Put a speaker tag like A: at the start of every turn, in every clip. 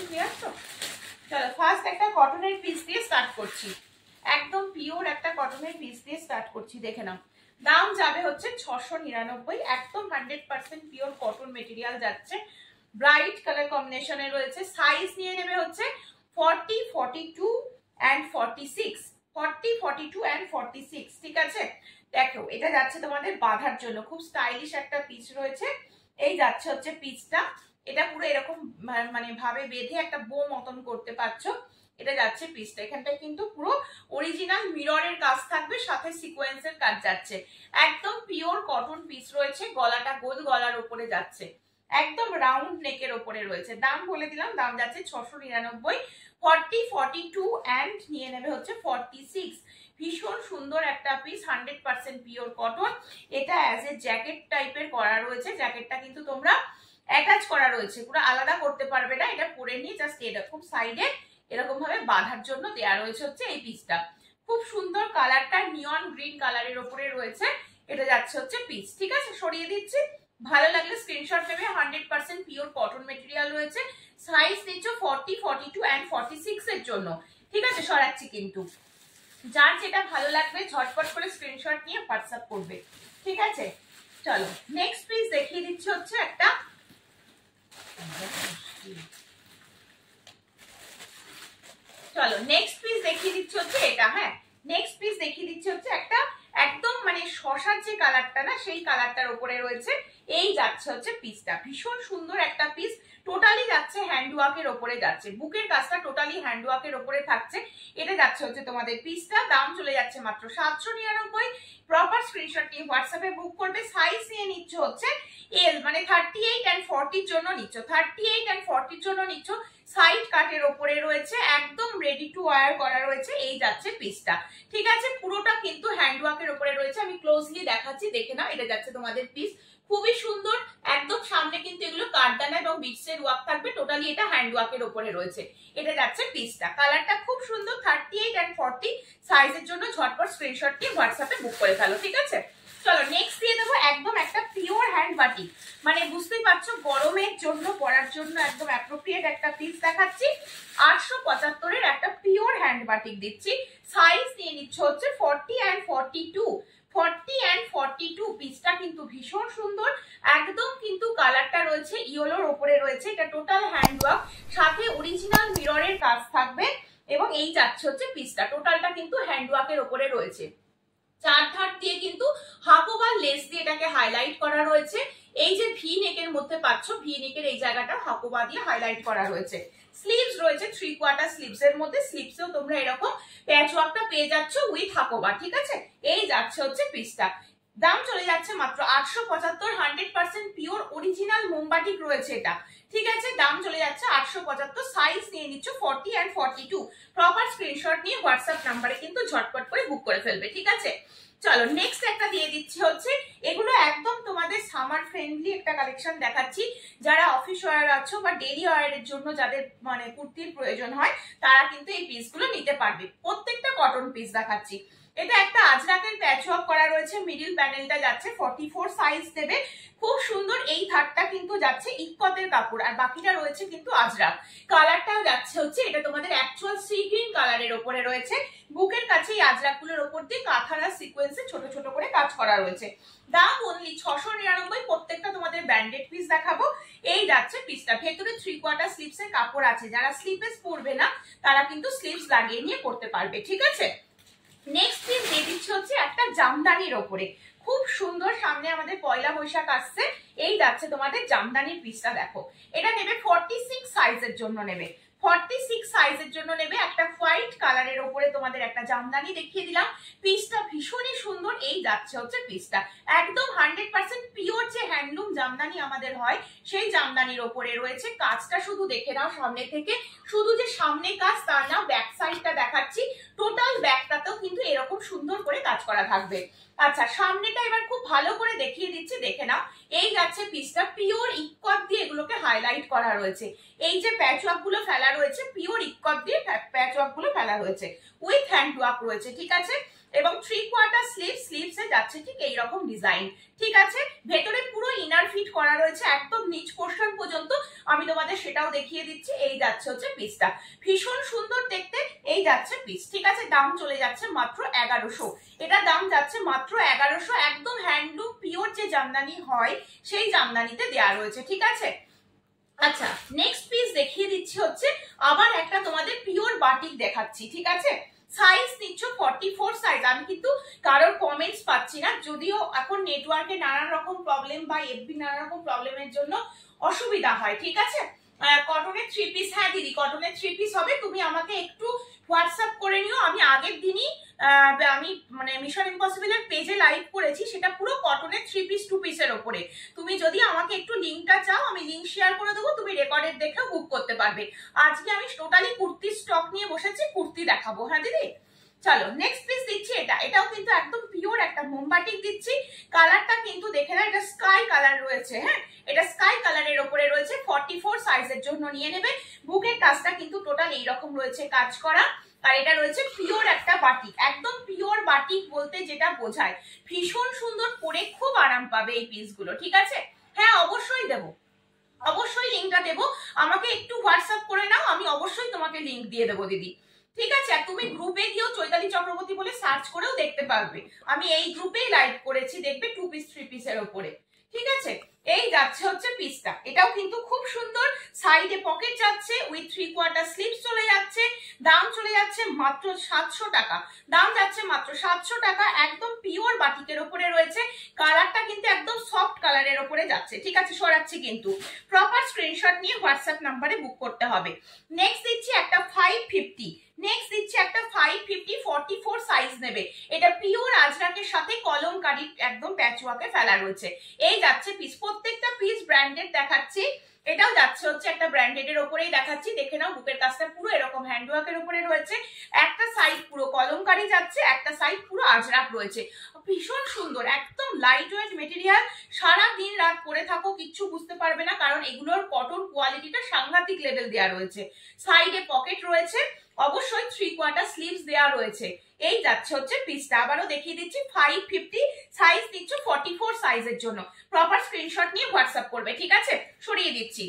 A: Clear তো? চলো first একটা কটনের পিস দিয়ে স্টার্ট করছি, একদম পিওর একটা কটনের পিস দিয়ে স্টার্ট করছি। দেখে নাও, দাম যাবে হচ্ছে 699, একদম 100% পিওর কটন মেটেরিয়াল যাচ্ছে, ব্রাইট কালার কম্বিনেশনে রয়েছে। সাইজ নিয়ে নেবে হচ্ছে 40, 42 and 46, 40, 42 and 46, ঠিক আছে? দেখো এটা যাচ্ছে তোমাদের বাঁধার জন্য, খুব স্টাইলিশ একটা পিস রয়েছে। এই যাচ্ছে হচ্ছে পিসটা, এটা পুরো এরকম মানে ভাবে বেঁধে একটা বো মতন করতে পারছো। এটা যাচ্ছে পিসটা, এখানটায় কিন্তু পুরো অরিজিনাল মিররের কাজ থাকবে, সাথে সিকোয়েন্সের কাজ যাচ্ছে। একদম পিওর কটন পিস রয়েছে, গলাটা গোল গলার উপরে যাচ্ছে, একদম রাউন্ড নেকের উপরে রয়েছে। দাম বলে দিলাম, দাম যাচ্ছে 699, 40, 42 and নিয়ে নেবে হচ্ছে 46। ভীষণ সুন্দর একটা পিস, 100% পিওর কটন। এটা অ্যাজ এ জ্যাকেট টাইপের করা রয়েছে, জ্যাকেটটা কিন্তু তোমরা অ্যাটাচ করা রয়েছে, পুরো আলাদা করতে পারবে না। এটা পরে নিয়ে জাস্ট এরকম সাইডে এরকম ভাবে বাঁধার জন্য দেয়া রয়েছে হচ্ছে এই পিসটা। খুব সুন্দর কালারটা নিয়ন গ্রিন কালারের উপরে রয়েছে। এটা যাচ্ছে হচ্ছে পিস, ঠিক আছে? সরিয়ে দিচ্ছি, ভালো লাগলে স্ক্রিনশট নেবে। 100% পিওর কটন মেটেরিয়াল রয়েছে। সাইজ নিচ্ছ 40, 42 and 46 এর জন্য, ঠিক আছে? সরাচ্ছি কিন্তু, যার যেটা ভালো লাগবে ঝটপট করে স্ক্রিনশট নিয়ে হোয়াটসঅ্যাপ করবে, ঠিক আছে? চলো নেক্সট পিস দেখিয়ে দিচ্ছি হচ্ছে একটা, চলো নেক্সট পিস দেখিয়ে দিচ্ছি হচ্ছে এটা। হ্যাঁ, নেক্সট পিস দেখিয়ে দিচ্ছি হচ্ছে একটা একদম মানে শশার যে কালারটা না, সেই কালারটার উপরে রয়েছে। এই যাচ্ছে হচ্ছে পিসটা, ভীষণ সুন্দর একটা পিস, টোটালি যাচ্ছে হ্যান্ডওয়ার্কের ওপরে যাচ্ছে, বুকের কাজটা টোটালি হ্যান্ডওয়ার্কের ওপরে থাকছে। এটা যাচ্ছে হচ্ছে তোমাদের পিসটা, দাম চলে যাচ্ছে মাত্র 799। প্রপার স্ক্রিনশট নিয়ে হোয়াটসঅ্যাপে বুক করবে। সাইজ নিয়ে নিচ্ছ হচ্ছে এল, মানে 38 and 40 এর জন্য নিচ্ছ, 38 and 40 এর জন্য নিচ্ছ। সাইড কাটের ওপরে রয়েছে, একদম রেডি টু ওয়্যার করা রয়েছে। এই যাচ্ছে পিসটা, ঠিক আছে? পুরোটা কিন্তু হ্যান্ডওয়ার্কের ওপরে রয়েছে, আমি ক্লোজলি দেখাচ্ছি, দেখে নাও। এটা যাচ্ছে তোমাদের পিস, খুবই সুন্দর, একদম সামনে কিন্তু এগুলো কাঠদানা এবং বিটসের ওয়ার্ক থাকবে, টোটালি এটা হ্যান্ডওয়ার্কের ওপরে রয়েছে। এটা যাচ্ছে পিসটা, কালারটা খুব সুন্দর। 38 and 40 সাইজের জন্য ঝটপট স্ক্রিনশট নিয়ে হোয়াটসঅ্যাপে বুক করে ফেলো, ঠিক আছে? চলো নেক্সট দিয়ে দেবো একদম একটা পিওর হ্যান্ড বাটিক, মানে বুঝতেই পারছো গরমের জন্য পরার জন্য একদম অ্যাপ্রোপ্রিয়েট একটা পিস দেখাচ্ছি। 875 এর একটা পিওর হ্যান্ড বাটিক দিচ্ছি। সাইজ নিয়ে নিচ্ছ হচ্ছে 40 and 42, 40 and 42। পিসটা কিন্তু ভীষণ সুন্দর, একদম কিন্তু কালারটা রয়েছে ইয়েলোর ওপরে রয়েছে। এটা টোটাল হ্যান্ডওয়ার্ক, সাথে অরিজিনাল মিররের কাজ থাকবে। এবং এই যাচ্ছে হচ্ছে পিসটা, টোটালটা কিন্তু হ্যান্ডওয়ার্কের ওপরে রয়েছে। চার ধার দিয়ে কিন্তু হাকোবা লেস দিয়ে এটাকে হাইলাইট করা রয়েছে। এই যে ভি নেকের মধ্যে পাচ্ছ, ভি নেকের এই জায়গাটা হাকোবা দিয়ে হাইলাইট করা রয়েছে। স্লিভস রয়েছে 3/4 স্লিভস এর মধ্যে, স্লিভসেও তোমরা এরকম প্যাচ ওয়ার্কটা পেয়ে যাচ্ছ উইথ হাকোবা, ঠিক আছে? এই যাচ্ছে হচ্ছে পিসটা, দাম চলে যাচ্ছে মাত্র 875। 100% পিওর অরিজিনাল মোমবাটিক রয়েছে এটা, ঠিক আছে? দাম চলে যাচ্ছে 875। সাইজ নিয়ে নিচ্ছ 40 and 42। প্রপার স্ক্রিনশট নিয়ে হোয়াটসঅ্যাপ নাম্বারে কিন্তু ঝটপট করে বুক করে ফেলবে, ঠিক আছে? চলো নেক্সট একটা দিয়ে দিচ্ছি হচ্ছে, এগুলো একদম তোমাদের সামার ফ্রেন্ডলি একটা কালেকশন দেখাচ্ছি। যারা অফিস ওয়্যার আছো বা ডেইলি ওয়্যারের জন্য যাদের মানে কুর্তির প্রয়োজন হয়, তারা কিন্তু এই পিসগুলো নিতে পারবে। প্রত্যেকটা কটন পিস দেখাচ্ছি। এটা একটা আজরাকের প্যাচওয়ার্ক করা রয়েছে, মিডিল প্যানেলটা যাচ্ছে 44 সাইজ দেবে, খুব সুন্দর। এই ধারটা কিন্তু যাচ্ছে ইক্কতের কাপড়, আর বাকিটা রয়েছে কিন্তু আজরাক। কালারটাও যাচ্ছে হচ্ছে, এটা তোমাদের অ্যাকচুয়াল সি গ্রিন কালারের ওপরে রয়েছে। বুকের কাছে এই আজরাকগুলোর ওপর দিয়ে কাঁথারা সিকোয়েন্সে ছোট ছোট করে কাজ করা রয়েছে। দাম অনলি 699। প্রত্যেকটা তোমাদের ব্র্যান্ডেড পিস দেখাবো। এই যাচ্ছে পিসটা, ভেতরে 3/4 স্লিভস এর কাপড় আছে। যারা স্লিভলেস পরবে না, তারা কিন্তু স্লিভস লাগিয়ে নিয়ে পরতে পারবে, ঠিক আছে? নেক্সট পিস দিয়ে দিচ্ছি হচ্ছে একটা জামদানির ওপরে, খুব সুন্দর। সামনে আমাদের পয়লা বৈশাখ আসছে, এই যাচ্ছে তোমাদের জামদানির পিসটা। দেখো এটা নেবে 46 সাইজের জন্য নেবে, 46 সাইজের জন্য নেবে। একটা হোয়াইট কালারের ওপরে তোমাদের একটা জামদানি দেখিয়ে দিলাম। পিসটা ভীষণই সুন্দর। এই যাচ্ছে হচ্ছে পিসটা, একদম 100% পিওর যে হ্যান্ডলুম জামদানি আমাদের হয়, সেই জামদানির ওপরে রয়েছে। কাজটা শুধু দেখে নাও সামনে থেকে, শুধু যে সামনে কাজ তা না, ব্যাক সাইডটা দেখাচ্ছি। টোটাল ব্যাকটাতেও কিন্তু এরকম সুন্দর করে কাজ করা থাকবে। আচ্ছা সামনেটা এবার খুব ভালো করে দেখিয়ে দিচ্ছি, দেখে নাও। এই যাচ্ছে পিসটা, পিওর ইক্কত দিয়ে এগুলোকে হাইলাইট করা রয়েছে। এই যে প্যাচওয়ার্ক গুলো ফেলা রয়েছে, পিওর ইক্কত দিয়ে প্যাচওয়ার্ক গুলো ফেলা রয়েছে, উইথ হ্যান্ড ওয়ার্ক রয়েছে, ঠিক আছে? এবং 3/4 স্লিভসে যাচ্ছে ঠিক এইরকম ডিজাইন। ঠিক আছে, ভেতরে পুরো ইনার ফিট করা রয়েছে একদম নিচ পোর্শন পর্যন্ত, আমি তোমাদের সেটাও দেখিয়ে দিচ্ছি। এই যাচ্ছে হচ্ছে পিসটা, ভীষণ সুন্দর দেখতে এই যাচ্ছে পিস। ঠিক আছে, দাম চলে যাচ্ছে মাত্র 1100। এটা দাম যাচ্ছে মাত্র 1100, একদম হ্যান্ডলুম পিওর যে জামদানি হয় সেই জামদানিতে দেওয়া রয়েছে। ঠিক আছে, আচ্ছা নেক্সট পিস দেখিয়ে দিচ্ছি হচ্ছে আবার একটা তোমাদের পিওর বাটিক দেখাচ্ছি। ঠিক আছে, সাইজ নিচ্ছ 44 সাইজ। আমি কিন্তু কারোর কমেন্টস পাচ্ছি না, যদিও এখন নেটওয়ার্কে নানান রকম প্রবলেম বা এফবি নানান রকম প্রবলেমের জন্য অসুবিধা হয়। ঠিক আছে, কটনের 3 পিস, হ্যাঁ দিদি কটনের 3 পিস হবে, তুমি আমাকে একটু হোয়াটসঅ্যাপ করে নিও। আমি আগের দিনই আমি মানে মিশন ইম্পসিবল এর পেজে লাইভ করেছি, সেটা পুরো কটনের 3 পিস 2 পিসের ওপরে। তুমি যদি আমাকে একটু লিঙ্কটা চাও আমি লিঙ্ক শেয়ার করে দেবো, তুমি রেকর্ডেড দেখে বুক করতে পারবে। আজকে আমি টোটালি কুর্তির স্টক নিয়ে বসেছি, কুর্তি দেখাবো। হ্যাঁ দিদি, চলো নেক্সট পিস দিচ্ছি। এটাও কিন্তু একদম পিওর একটা মোমবাটিক দিচ্ছি। কালারটা কিন্তু দেখে না, এটা স্কাই কালার রয়েছে। হ্যাঁ, এটা স্কাই কালারের ওপরে রয়েছে, 44 সাইজের জন্য নিয়ে নেবে। বুকের কাজটা কিন্তু টোটাল এইরকম রয়েছে কাজ করা, আর এটা রয়েছে পিওর একটা বাটিক, একদম পিওর বাটিক বলতে যেটা বোঝায় ভীষণ সুন্দর, পরে খুব আরাম পাবে এই পিসগুলো। ঠিক আছে, হ্যাঁ অবশ্যই দেবো, অবশ্যই লিঙ্কটা দেবো, আমাকে একটু হোয়াটসঅ্যাপ করে নাও, আমি অবশ্যই তোমাকে লিঙ্ক দিয়ে দেবো দিদি। ঠিক আছে, আর তুমি গ্রুপে গিয়েও চৈতালি চক্রবর্তী বলে সার্চ করেও দেখতে পারবে, আমি এই গ্রুপেই লাইভ করেছি, দেখবে 2 পিস 3 পিসের ওপরে। ঠিক আছে, এই যাচ্ছে হচ্ছে পিসটা, এটাও কিন্তু খুব সুন্দর, সাইডে পকেট যাচ্ছে, উইথ 3/4 স্লিভস চলে যাচ্ছে। দাম চলে যাচ্ছে মাত্র 700 টাকা, দাম যাচ্ছে মাত্র 700 টাকা, একদম পিওর বাটিকের ওপরে রয়েছে। কালারটা কিন্তু একদম সফট কালারের ওপরে যাচ্ছে। ঠিক আছে, সরাচ্ছি কিন্তু, প্রপার স্ক্রিনশট নিয়ে হোয়াটসঅ্যাপ নাম্বারে বুক করতে হবে। নেক্সট দিচ্ছি একটা 550, নেক্সট দিচ্ছি একটা 550, 44 সাইজ নেবে। এটা পিওর আজরাকের সাথে কলমকারী একদম প্যাচওয়ার্কে ফেলা রয়েছে। এই যাচ্ছে পিস, প্রত্যেকটা পিস ব্র্যান্ডেড দেখাচ্ছি, এটাও যাচ্ছে হচ্ছে একটা ব্র্যান্ডেড এর ওপরেই দেখাচ্ছি। দেখে নাও, বুকের কাজটা পুরো এরকম হ্যান্ডওয়ার্কের উপরে রয়েছে, একটা সাইড পুরো কলমকারী যাচ্ছে, একটা সাইড পুরো আজরাক রয়েছে। ভীষণ সুন্দর, একদম লাইট ওয়েট মেটেরিয়াল, সারা দিন রাত পরে থাকো কিচ্ছু বুঝতে পারবে না, কারণ এগুলোর কটন কোয়ালিটিটা সাংঘাতিক লেভেল দেওয়া রয়েছে। সাইডে পকেট রয়েছে, অবশ্যই 3/4 স্লিভস দেওয়া রয়েছে। এই যাচ্ছে হচ্ছে পিসটা, আবারও দেখিয়ে দিচ্ছি 550, সাইজ দিচ্ছ 44 সাইজের জন্য, প্রপার স্ক্রিনশট নিয়ে হোয়াটসঅ্যাপ করবে। ঠিক আছে, সরিয়ে দিচ্ছি।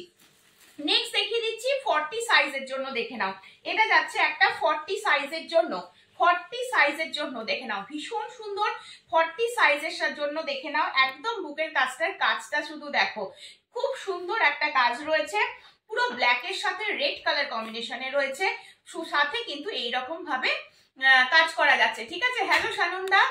A: নেক্সট দেখিয়ে দিচ্ছি 40 সাইজের জন্য, দেখে নাও, এটা যাচ্ছে একটা 40 সাইজের জন্য, 40 সাইজের জন্য দেখে নাও, ভীষণ সুন্দর 40 সাইজের জন্য দেখে নাও, একদম বুকের কাজটা শুধু দেখো, খুব সুন্দর একটা কাজ রয়েছে, পুরো ব্ল্যাকের সাথে রেড কালার কম্বিনেশনে রয়েছে, সাথে কিন্তু এইরকম ভাবে কাজ করা যাচ্ছে। ঠিক আছে, হ্যালো শানুন্দা,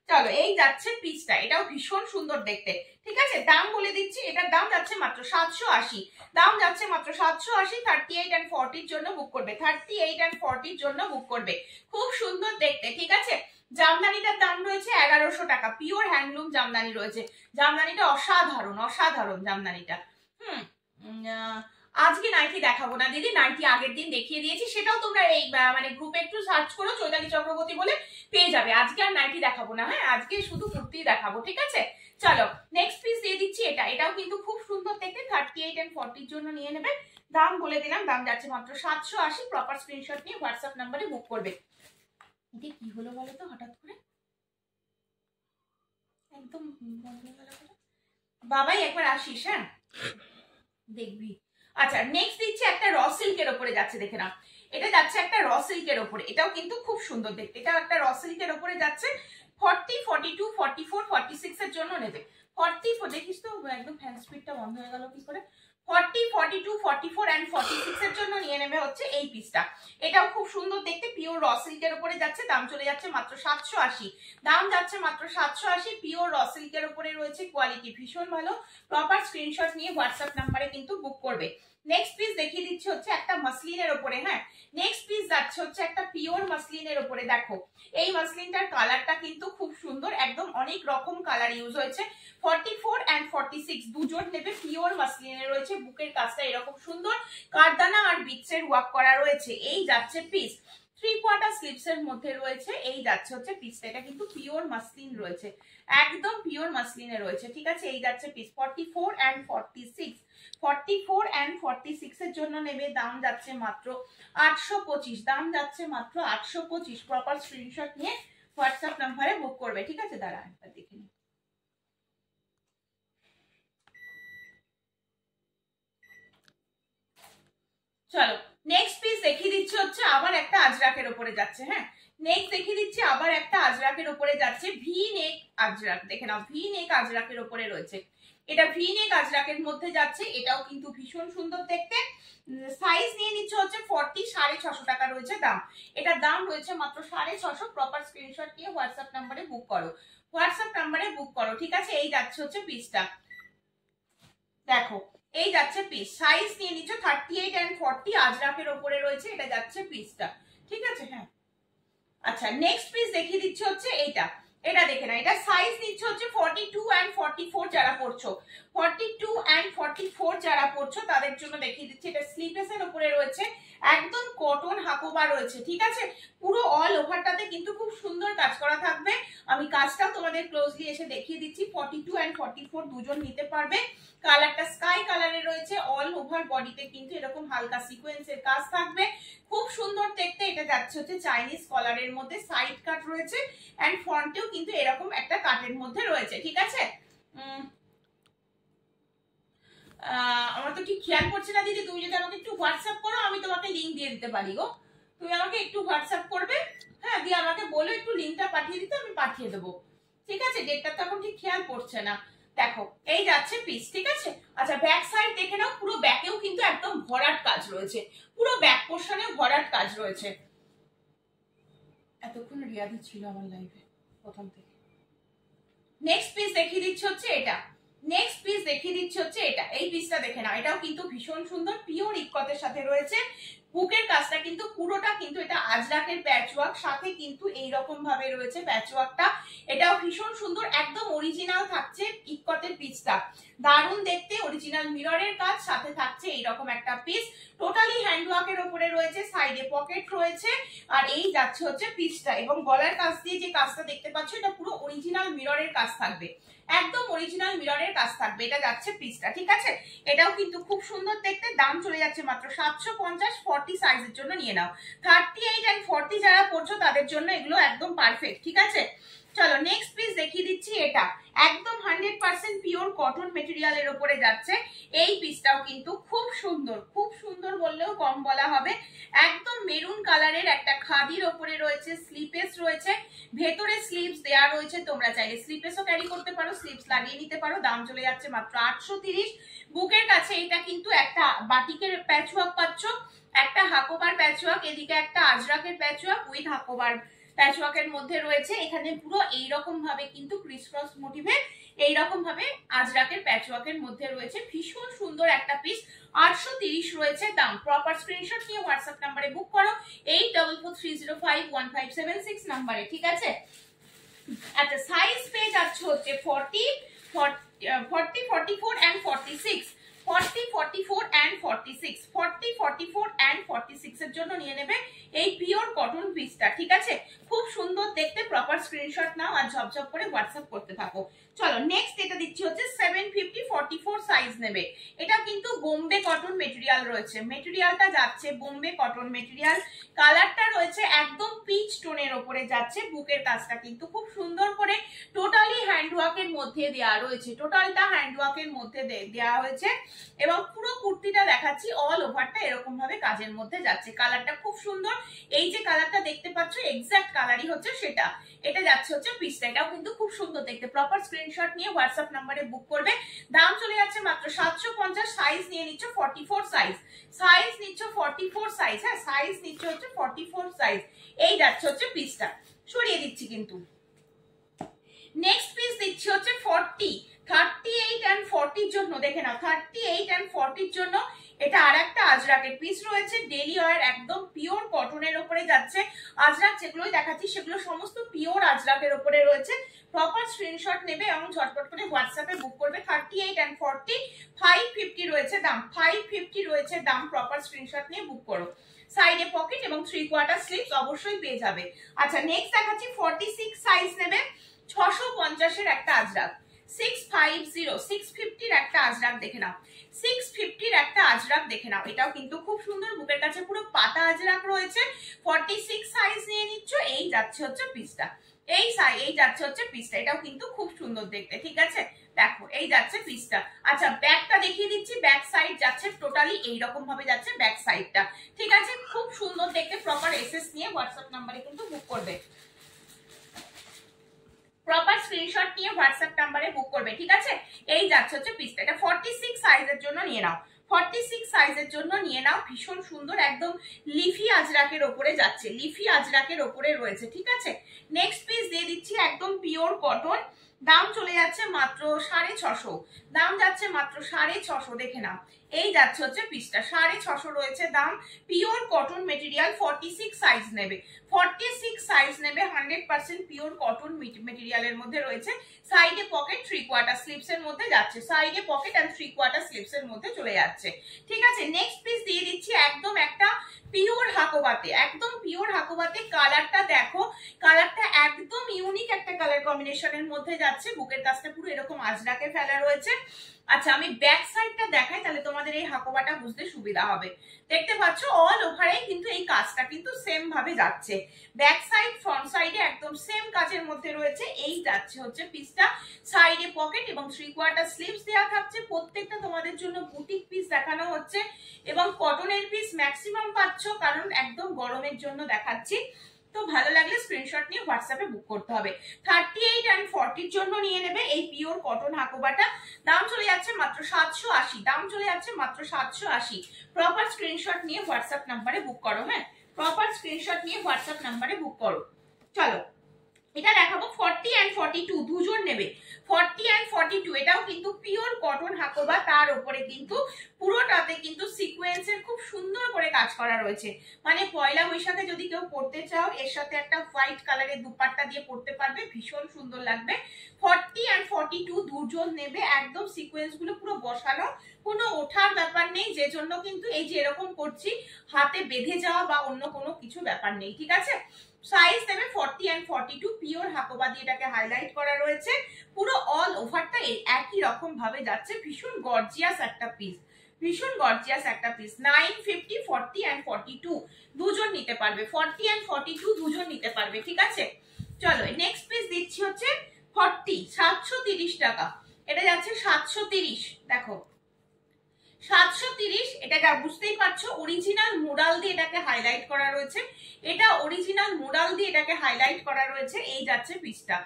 A: চলো এই যাচ্ছে পিসটা, এটাও ভীষণ সুন্দর দেখতে। ঠিক আছে, দাম বলে দিচ্ছি, এটার দাম যাচ্ছে মাত্র 780, দাম যাচ্ছে মাত্র 780। 38 and 40 জন্য বুক করবে, 38 and 40 জন্য বুক করবে, খুব সুন্দর দেখতে। ঠিক আছে, জামদানিটার দাম রয়েছে 1100 টাকা, পিওর হ্যান্ডলুম জামদানি রয়েছে, জামদানিটা অসাধারণ, অসাধারণ জামদানিটা। আজকে নাইটি দেখাবো না দিদি, নাইটি আগের দিন দেখিয়ে দিয়েছি, সেটাও তোমরা এই মানে গ্রুপে একটু সার্চ করো চৈতালি চক্রবর্তী বলে পেয়ে যাবে। আজকে আর নাইটি দেখাবো না, হ্যাঁ আজকে শুধু কুর্তি দেখাবো। ঠিক আছে, চলো নেক্সট পিস দিয়ে দিচ্ছি, এটাও কিন্তু খুব সুন্দর দেখতে, 38 and 40 জন্য নিয়ে নেবে। দাম বলে দিলাম, দাম যাচ্ছে মাত্র 780, প্রপার স্ক্রিনশট নিয়ে হোয়াটসঅ্যাপ নাম্বারে বুক করবে। এটা কি হলো বলো তো হঠাৎ করে, একদম বন্ধ হয়ে গেল, বাবাই একবার আসিস, হ্যাঁ দেখবি। আচ্ছা নেক্সট দিচ্ছি একটা র সিল্কের ওপরে যাচ্ছে, দেখে নাও, এটা যাচ্ছে একটা র সিল্কের ওপরে, এটাও কিন্তু খুব সুন্দর দেখতে, এটাও একটা র সিল্কের ওপরে যাচ্ছে। 40, 42, 44, 46 এর জন্য নেবে। 40 দেখিস তো, একদম ফ্যান স্পিডটা বন্ধ হয়ে গেল কি করে। 40, 42, 44 and 46 এর জন্য নিয়ে নেবে হচ্ছে এই পিসটা, এটাও খুব সুন্দর দেখতে, পিওর র সিল্কের উপরে যাচ্ছে, দাম চলে যাচ্ছে মাত্র 780, দাম যাচ্ছে মাত্র 780, পিওর র সিল্কের উপরে রয়েছে, কোয়ালিটি ভীষণ ভালো, প্রপার স্ক্রিনশট নিয়ে হোয়াটসঅ্যাপ নাম্বারে কিন্তু বুক করবে। নেক্সট পিস দেখিয়ে দিচ্ছি হচ্ছে একটা মাসলিনের উপরে, হ্যাঁ নেক্সট পিস যাচ্ছে হচ্ছে একটা পিওর মাসলিনের উপরে। দেখো এই মাসলিনটার কালারটা কিন্তু খুব সুন্দর, একদম অনেক রকম কালার ইউজ হয়েছে, 44 and 46 দুজন নেবে, পিওর মাসলিনে রয়েছে, বুকের কাজটা এরকম সুন্দর কারদানা আর বিটসের ওয়ার্ক করা রয়েছে। এই যাচ্ছে পিস, 3/4 স্লিভস এর মধ্যে রয়েছে, এই যাচ্ছে হচ্ছে পিসটা, এটা কিন্তু পিওর মাসলিন রয়েছে, একদম পিওর মাসলিনে রয়েছে। ঠিক আছে, এই যাচ্ছে পিস, 44 and 46, 44 and 46 এর জন্য নেবে, দাম যাচ্ছে মাত্র 825, দাম যাচ্ছে মাত্র 825, প্রপার স্ক্রিনশট নিয়ে হোয়াটসঅ্যাপ নাম্বারে বুক করবে, ঠিক আছে? দাঁড়া একবার দেখে নি। চলো নেক্সট পিস দেখিয়ে দিচ্ছি হচ্ছে আবার একটা আজরাকের উপরে যাচ্ছে। হ্যাঁ, নেক্সট দেখিয়ে দিচ্ছি আবার একটা আজরাকের উপরে যাচ্ছে, ভি নেক আজরাক। দেখে নাও, ভি নেক আজরাকের উপরে রয়েছে। এটা ভি নেক আজরাকের মধ্যে যাচ্ছে, এটাও কিন্তু ভীষণ সুন্দর দেখতে। সাইজ নিয়ে নিচ্ছে হচ্ছে 40, 650 টাকা রয়েছে দাম। এটার দাম রয়েছে মাত্র 650। প্রপার স্ক্রিনশট নিয়ে হোয়াটসঅ্যাপ নাম্বারে বুক করো, হোয়াটসঅ্যাপ নাম্বারে বুক করো, ঠিক আছে? এই যাচ্ছে হচ্ছে পিসটা, দেখো এই যাচ্ছে পিস। সাইজ নিয়ে নিচ্ছ 38 and 40, আজরাকের ওপরে রয়েছে, এটা যাচ্ছে পিসটা, ঠিক আছে? হ্যাঁ, আচ্ছা নেক্সট পিস দেখিয়ে দিচ্ছি হচ্ছে এইটা। এটা দেখে না, এটা সাইজ নিচ্ছে হচ্ছে 42 and 44 যারা পড়ছো, 42 and 44 যারা পড়ছো তাদের জন্য দেখিয়ে দিচ্ছি। এটা স্লিপেসের উপরে রয়েছে, একদম কটন হাকোবা রয়েছে, ঠিক আছে? পুরো অল ওভারটাতে কিন্তু খুব সুন্দর কাজ করা থাকবে। আমি কাজটাও তোমাদের ক্লোজলি এসে দেখিয়ে দিচ্ছি। 42 and 44 দুজন নিতে পারবে। কালারটা স্কাই কালারে রয়েছে, অল ওভার বডিতে কিন্তু এরকম হালকা সিকোয়েন্সের কাজ থাকবে, খুব সুন্দর দেখতে। এটা যাচ্ছে হচ্ছে চাইনিজ কলারের মধ্যে, সাইড কাট রয়েছে এন্ড ফ্রন্টেও কিন্তু এরকম একটা কাটের মধ্যে রয়েছে, ঠিক আছে? আমার তো ঠিক খেয়াল করছে না দিদি, তুমি যদি আমাকে একটু হোয়াটসঅ্যাপ করো আমি তোমাকে লিংক দিয়ে দিতে পারি গো। তুমি আমাকে একটু হোয়াটসঅ্যাপ করবে, হ্যাঁ, দিয়ে আমাকে বলো একটু লিংকটা পাঠিয়ে দিতে, আমি পাঠিয়ে দেবো, ঠিক আছে? ডেটটা তো এখন ঠিক খেয়াল পড়ছে না। দেখো এই যাচ্ছে পিস, ঠিক আছে? আচ্ছা ব্যাক সাইড দেখে নাও, পুরো ব্যাকেও কিন্তু একদম ভরাট কাজ রয়েছে, পুরো ব্যাক পোর্শনে ভরাট কাজ রয়েছে। এতক্ষণ রিয়াদি ছিল আমার লাইফে প্রথম থেকে। নেক্সট পিস দেখিয়ে দিচ্ছি হচ্ছে এটা, নেক্সট পিস দেখিয়ে দিচ্ছি হচ্ছে এটা। এই পিসটা দেখে নাও, এটাও কিন্তু ভীষণ সুন্দর, পিওর ইক্কতের সাথে রয়েছে। বুকের কাজটা কিন্তু পুরোটা কিন্তু এটা আজরাকের প্যাচওয়ার্ক, সাথে কিন্তু এইরকম ভাবে রয়েছে প্যাচওয়ার্কটা। এটাও ভীষণ সুন্দর, একদম অরিজিনাল থাকছে ইক্কতের পিসটা, দারুণ দেখতে। অরিজিনাল মিররের কাজ, সাথে থাকছে এইরকম একটা পিস, টোটালি হ্যান্ডওয়ার্কের উপরে রয়েছে, সাইডে পকেট রয়েছে। আর এই যাচ্ছে হচ্ছে পিসটা, এবং গলার কাজ দিয়ে যে কাজটা দেখতে পাচ্ছ এটা পুরো অরিজিনাল মিররের কাজ থাকবে, একদম অরিজিনাল মিররের কাজ থাকবে। এটা যাচ্ছে পিসটা, ঠিক আছে? এটাও কিন্তু খুব সুন্দর দেখতে। দাম চলে যাচ্ছে মাত্র 750। 40 সাইজের জন্য নিয়ে নাও, 38 and 40 যারা পড়ছো তাদের জন্য এগুলো একদম পারফেক্ট, ঠিক আছে? চলো নেক্সট পিস দেখিয়ে দিচ্ছি। এটা একদম 100% পিওর কটন মেটেরিয়ালের উপরে যাচ্ছে। এই পিসটাও কিন্তু খুব সুন্দর, খুব সুন্দর বললেও কম বলা হবে। একদম মেরুন কালারের একটা খাদির উপরে রয়েছে, স্লিপেস রয়েছে, ভেতরে স্লিভস দেয়া রয়েছে। তোমরা চাইলে স্লিপেসও ক্যারি করতে পারো, স্লিভস লাগিয়ে নিতে পারো। দাম চলে যাচ্ছে মাত্র 830। বুকের কাছে এটা কিন্তু একটা বাটিকের প্যাচওয়ার্ক পাচ্ছ, একটা হাকোবার প্যাচওয়ার্ক, এদিকে একটা আজরাকের প্যাচওয়ার্ক উইথ হাকোবার প্যাচওয়ার্কের মধ্যে রয়েছে। এখানে পুরো এইরকম ভাবে কিন্তু ক্রিস ক্রস মোটিভে এইরকম ভাবে আজরাকের প্যাচওয়ার্কের মধ্যে রয়েছে, ভীষণ সুন্দর একটা পিস। 830 রয়েছে দাম। প্রপার স্ক্রিনশট নিয়ে হোয়াটসঅ্যাপ নাম্বারে বুক করো, 8443051576 নাম্বারে, ঠিক আছে? আচ্ছা সাইজ পেয়ে যাচ্ছে হচ্ছে 40, 44 and 46, 40, 44 and 46, 40, 44 and 46 এর জন্য নিয়ে নেবে এই পিওর কটন পিসটা, ঠিক আছে? খুব সুন্দর দেখতে। প্রপার স্ক্রিনশট নাও আর ঝপঝপ করে হোয়াটসঅ্যাপ করতে থাকো। চলো নেক্সট এটা দিচ্ছি হচ্ছে 750, 44 সাইজ নেবে। এটা কিন্তু বোম্বে কটন মেটেরিয়াল রয়েছে, মেটেরিয়ালটা যাচ্ছে বোম্বে কটন মেটেরিয়াল। কালারটা রয়েছে একদম পিচ টোনের উপরে যাচ্ছে। বুকের কাজটা কিন্তু খুব সুন্দর করে টোটালি হ্যান্ডওয়ার্কের মধ্যে দেওয়া রয়েছে, টোটালটা হ্যান্ডওয়ার্কের মধ্যে দেওয়া হয়েছে। এবং পুরো কুর্তিটা দেখাচ্ছি, অল ওভারটা এরকম ভাবে কাজের মধ্যে যাচ্ছে। কালারটা খুব সুন্দর, এই যে কালারটা দেখতে পাচ্ছ এক্সাক্ট কালারই হচ্ছে সেটা। এটা যাচ্ছে হচ্ছে পিসটা, এটাও কিন্তু খুব সুন্দর দেখতে। প্রপার স্ক্রিনশট নিয়ে হোয়াটসঅ্যাপ নাম্বারে বুক করবে। দাম চলে যাচ্ছে মাত্র 750। সাইজ নিয়ে নিচ্ছ 44 সাইজ, সাইজ নিচ্ছ 44 সাইজ, হ্যাঁ সাইজ নিচ্ছ হচ্ছে 44 সাইজ। এই যাচ্ছে হচ্ছে পিসটা, সরিয়ে দিচ্ছি কিন্তু। নেক্সট পিস দিচ্ছি হচ্ছে 40, 38 and 40 জন্য। দেখে নাও 38 and 40 জন্য এটা আরেকটা আজরাকের পিস রয়েছে। ডেলি ওয়্যার, একদম পিওর কটনের উপরে যাচ্ছে। আজরাক যেগুলোই দেখাচ্ছি সেগুলো সমস্ত পিওর আজরাকের উপরে রয়েছে। প্রপার স্ক্রিনশট নেবে এবং ঝটপট করে হোয়াটসঅ্যাপে বুক করবে। 38 and 40, 550 রয়েছে দাম, 550 রয়েছে দাম। প্রপার স্ক্রিনশট নিয়ে বুক করো। সাইডে পকেট এবং 3/4 স্লিভস অবশ্যই পেয়ে যাবে। আচ্ছা নেক্সট দেখাচ্ছি 46 সাইজ নেবে। 650 এর একটা আজরাক, 650, 650 এর একটা আজরাক দেখে নাও, 650 এর একটা আজরাক দেখে নাও। এটাও কিন্তু খুব সুন্দর, বুকের কাছে পুরো পাতা আজরাক রয়েছে। 46 সাইজ নিয়ে নিচ্ছ, এই যাচ্ছে হচ্ছে পিসটা। এই যাচ্ছে হচ্ছে পিসটা, এটাও কিন্তু খুব সুন্দর দেখতে, ঠিক আছে। দেখো এই যাচ্ছে পিসটা। আচ্ছা ব্যাকটা দেখিয়ে দিচ্ছি, ব্যাক সাইড যাচ্ছে টোটালি এইরকম ভাবে যাচ্ছে ব্যাক সাইডটা, ঠিক আছে। খুব সুন্দর দেখতে, প্রপার এসএস নিয়ে হোয়াটসঅ্যাপ নাম্বারে কিন্তু বুক করবে, প্রপার স্ক্রিনশট নিয়ে হোয়াটসঅ্যাপ নাম্বারে বুক করবে, ঠিক আছে। এই যাচ্ছে হচ্ছে পিসটা, এটা 46 সাইজের জন্য নিয়ে নাও, 46 সাইজের জন্য নিয়ে নাও। ভীষণ সুন্দর, একদম লিফি আজরাকের ওপরে যাচ্ছে, লিফি আজরাকের ওপরে রয়েছে, ঠিক আছে। নেক্সট পিস দিয়ে দিচ্ছি একদম পিওর কটন, দাম চলে যাচ্ছে মাত্র 650, দাম যাচ্ছে মাত্র 650, দেখে নাও। এই যাচ্ছে হচ্ছে পিসটা 650 রয়েছে দাম, পিওর কটন মেটেরিয়াল, 46 সাইজ নেবে, 46 সাইজ নেবে, 100% পিওর কটন মেটেরিয়ালের মধ্যে রয়েছে। সাইডে পকেট, 3/4 স্লিপস এর মধ্যে যাচ্ছে, সাইডে পকেট এন্ড 3/4 স্লিপস এর মধ্যে চলে যাচ্ছে, ঠিক আছে। নেক্সট পিস দিয়ে দিচ্ছি একদম একটা পিওর হাকোবাতে, একদম পিওর হাকোবাতে। কালারটা দেখো, কালারটা একদম ইউনিক একটা কালার কম্বিনেশনের মধ্যে যাচ্ছে, বুকের কাছটা পুরো এরকম আজরাকে ফেলা রয়েছে। আচ্ছা আমি ব্যাক সাইডটা দেখাই, তাহলে তোমাদের এই হাকোবাটা বুঝতে সুবিধা হবে। দেখতে পাচ্ছ অল ওভারে কিন্তু এই কাজটা কিন্তু সেম ভাবে যাচ্ছে, ব্যাক সাইড ফ্রন্ট সাইডে একদম সেম কাজের মধ্যে রয়েছে। এই যাচ্ছে হচ্ছে পিসটা, সাইডে পকেট এবং 3/4 স্লিভস দেওয়া থাকছে। প্রত্যেকটা তোমাদের জন্য বুটিক পিস দেখানো হচ্ছে এবং কটনের পিস ম্যাক্সিমাম পাচ্ছ, কারণ একদম গরমের জন্য দেখাচ্ছি। তো ভালো লাগলে স্ক্রিনশট নিয়ে হোয়াটসঅ্যাপে বুক করতে হবে। 38 and 40 জন্য নিয়ে নেবে এই পিওর কটন হাকোবাটা, দাম চলে যাচ্ছে মাত্র 780, দাম চলে যাচ্ছে মাত্র 780। প্রপার স্ক্রিনশট নিয়ে হোয়াটসঅ্যাপ নাম্বারে বুক করো, হ্যাঁ প্রপার স্ক্রিনশট নিয়ে হোয়াটসঅ্যাপ নাম্বারে বুক করো। চলো এটা দেখাবো 40 and 42 দুজন নেবে, 40 and 42, এটাও কিন্তু পিওর কটন হাকোবা, তার উপরে কিন্তু পুরোটাতে কিন্তু সিকোয়েন্সের খুব সুন্দর করে কাজ করা রয়েছে। মানে পয়লা বৈশাখে যদি কেউ পড়তে চাও, এর সাথে একটা হোয়াইট কালারের দুপাট্টা দিয়ে পড়তে পারবে, ভীষণ সুন্দর লাগবে। 40 and 42 দুজন নেবে, একদম সিকোয়েন্স গুলো পুরো বসানো, কোনো ওঠার ব্যাপার নেই, যে জন্য কিন্তু এই যে এরকম করছি হাতে বেঁধে যাওয়া বা অন্য কোনো কিছু ব্যাপার নেই, ঠিক আছে। সাইজ নেবে 40 and 42, পিওর হাকোবা দিয়ে এটাকে হাইলাইট করা রয়েছে, পুরো অল ওভারটা একই রকম ভাবে যাচ্ছে। ভীষণ গর্জিয়াস একটা পিস, ভীষণ গর্জিয়াস একটা পিস। 950, 40 and 42 দুজন নিতে পারবে, 40 and 42 দুজন নিতে পারবে, ঠিক আছে। চলো নেক্সট পিস দিচ্ছি হচ্ছে 40, 730 টাকা, এটা যাচ্ছে 730, দেখো 730, এটা যা বুঝতেই পারছো অরিজিনাল মোডাল দিয়ে এটাকে হাইলাইট করা রয়েছে, এটা অরিজিনাল মোডাল দিয়ে এটাকে হাইলাইট করা রয়েছে। এই যাচ্ছে পিসটা,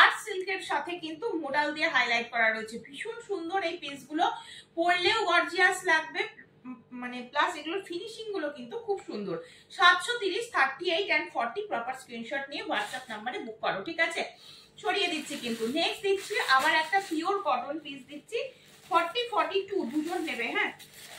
A: আর্ট সিল্কের সাথে কিন্তু মোডাল দিয়ে হাইলাইট করা রয়েছে, ভীষণ সুন্দর এই পিসগুলো, পরলেও গর্জিয়াস লাগবে, মানে প্লাস এগুলোর ফিনিশিং গুলো কিন্তু খুব সুন্দর। 730, 38 and 40 প্রপার স্ক্রিনশট নিয়ে হোয়াটসঅ্যাপ নাম্বারে বুক করো, ঠিক আছে। সরিয়ে দিচ্ছি কিন্তু, নেক্সট দিচ্ছি আবার একটা পিওর কটন পিস দিচ্ছি, 40, 42 দুজন নেবে, হ্যাঁ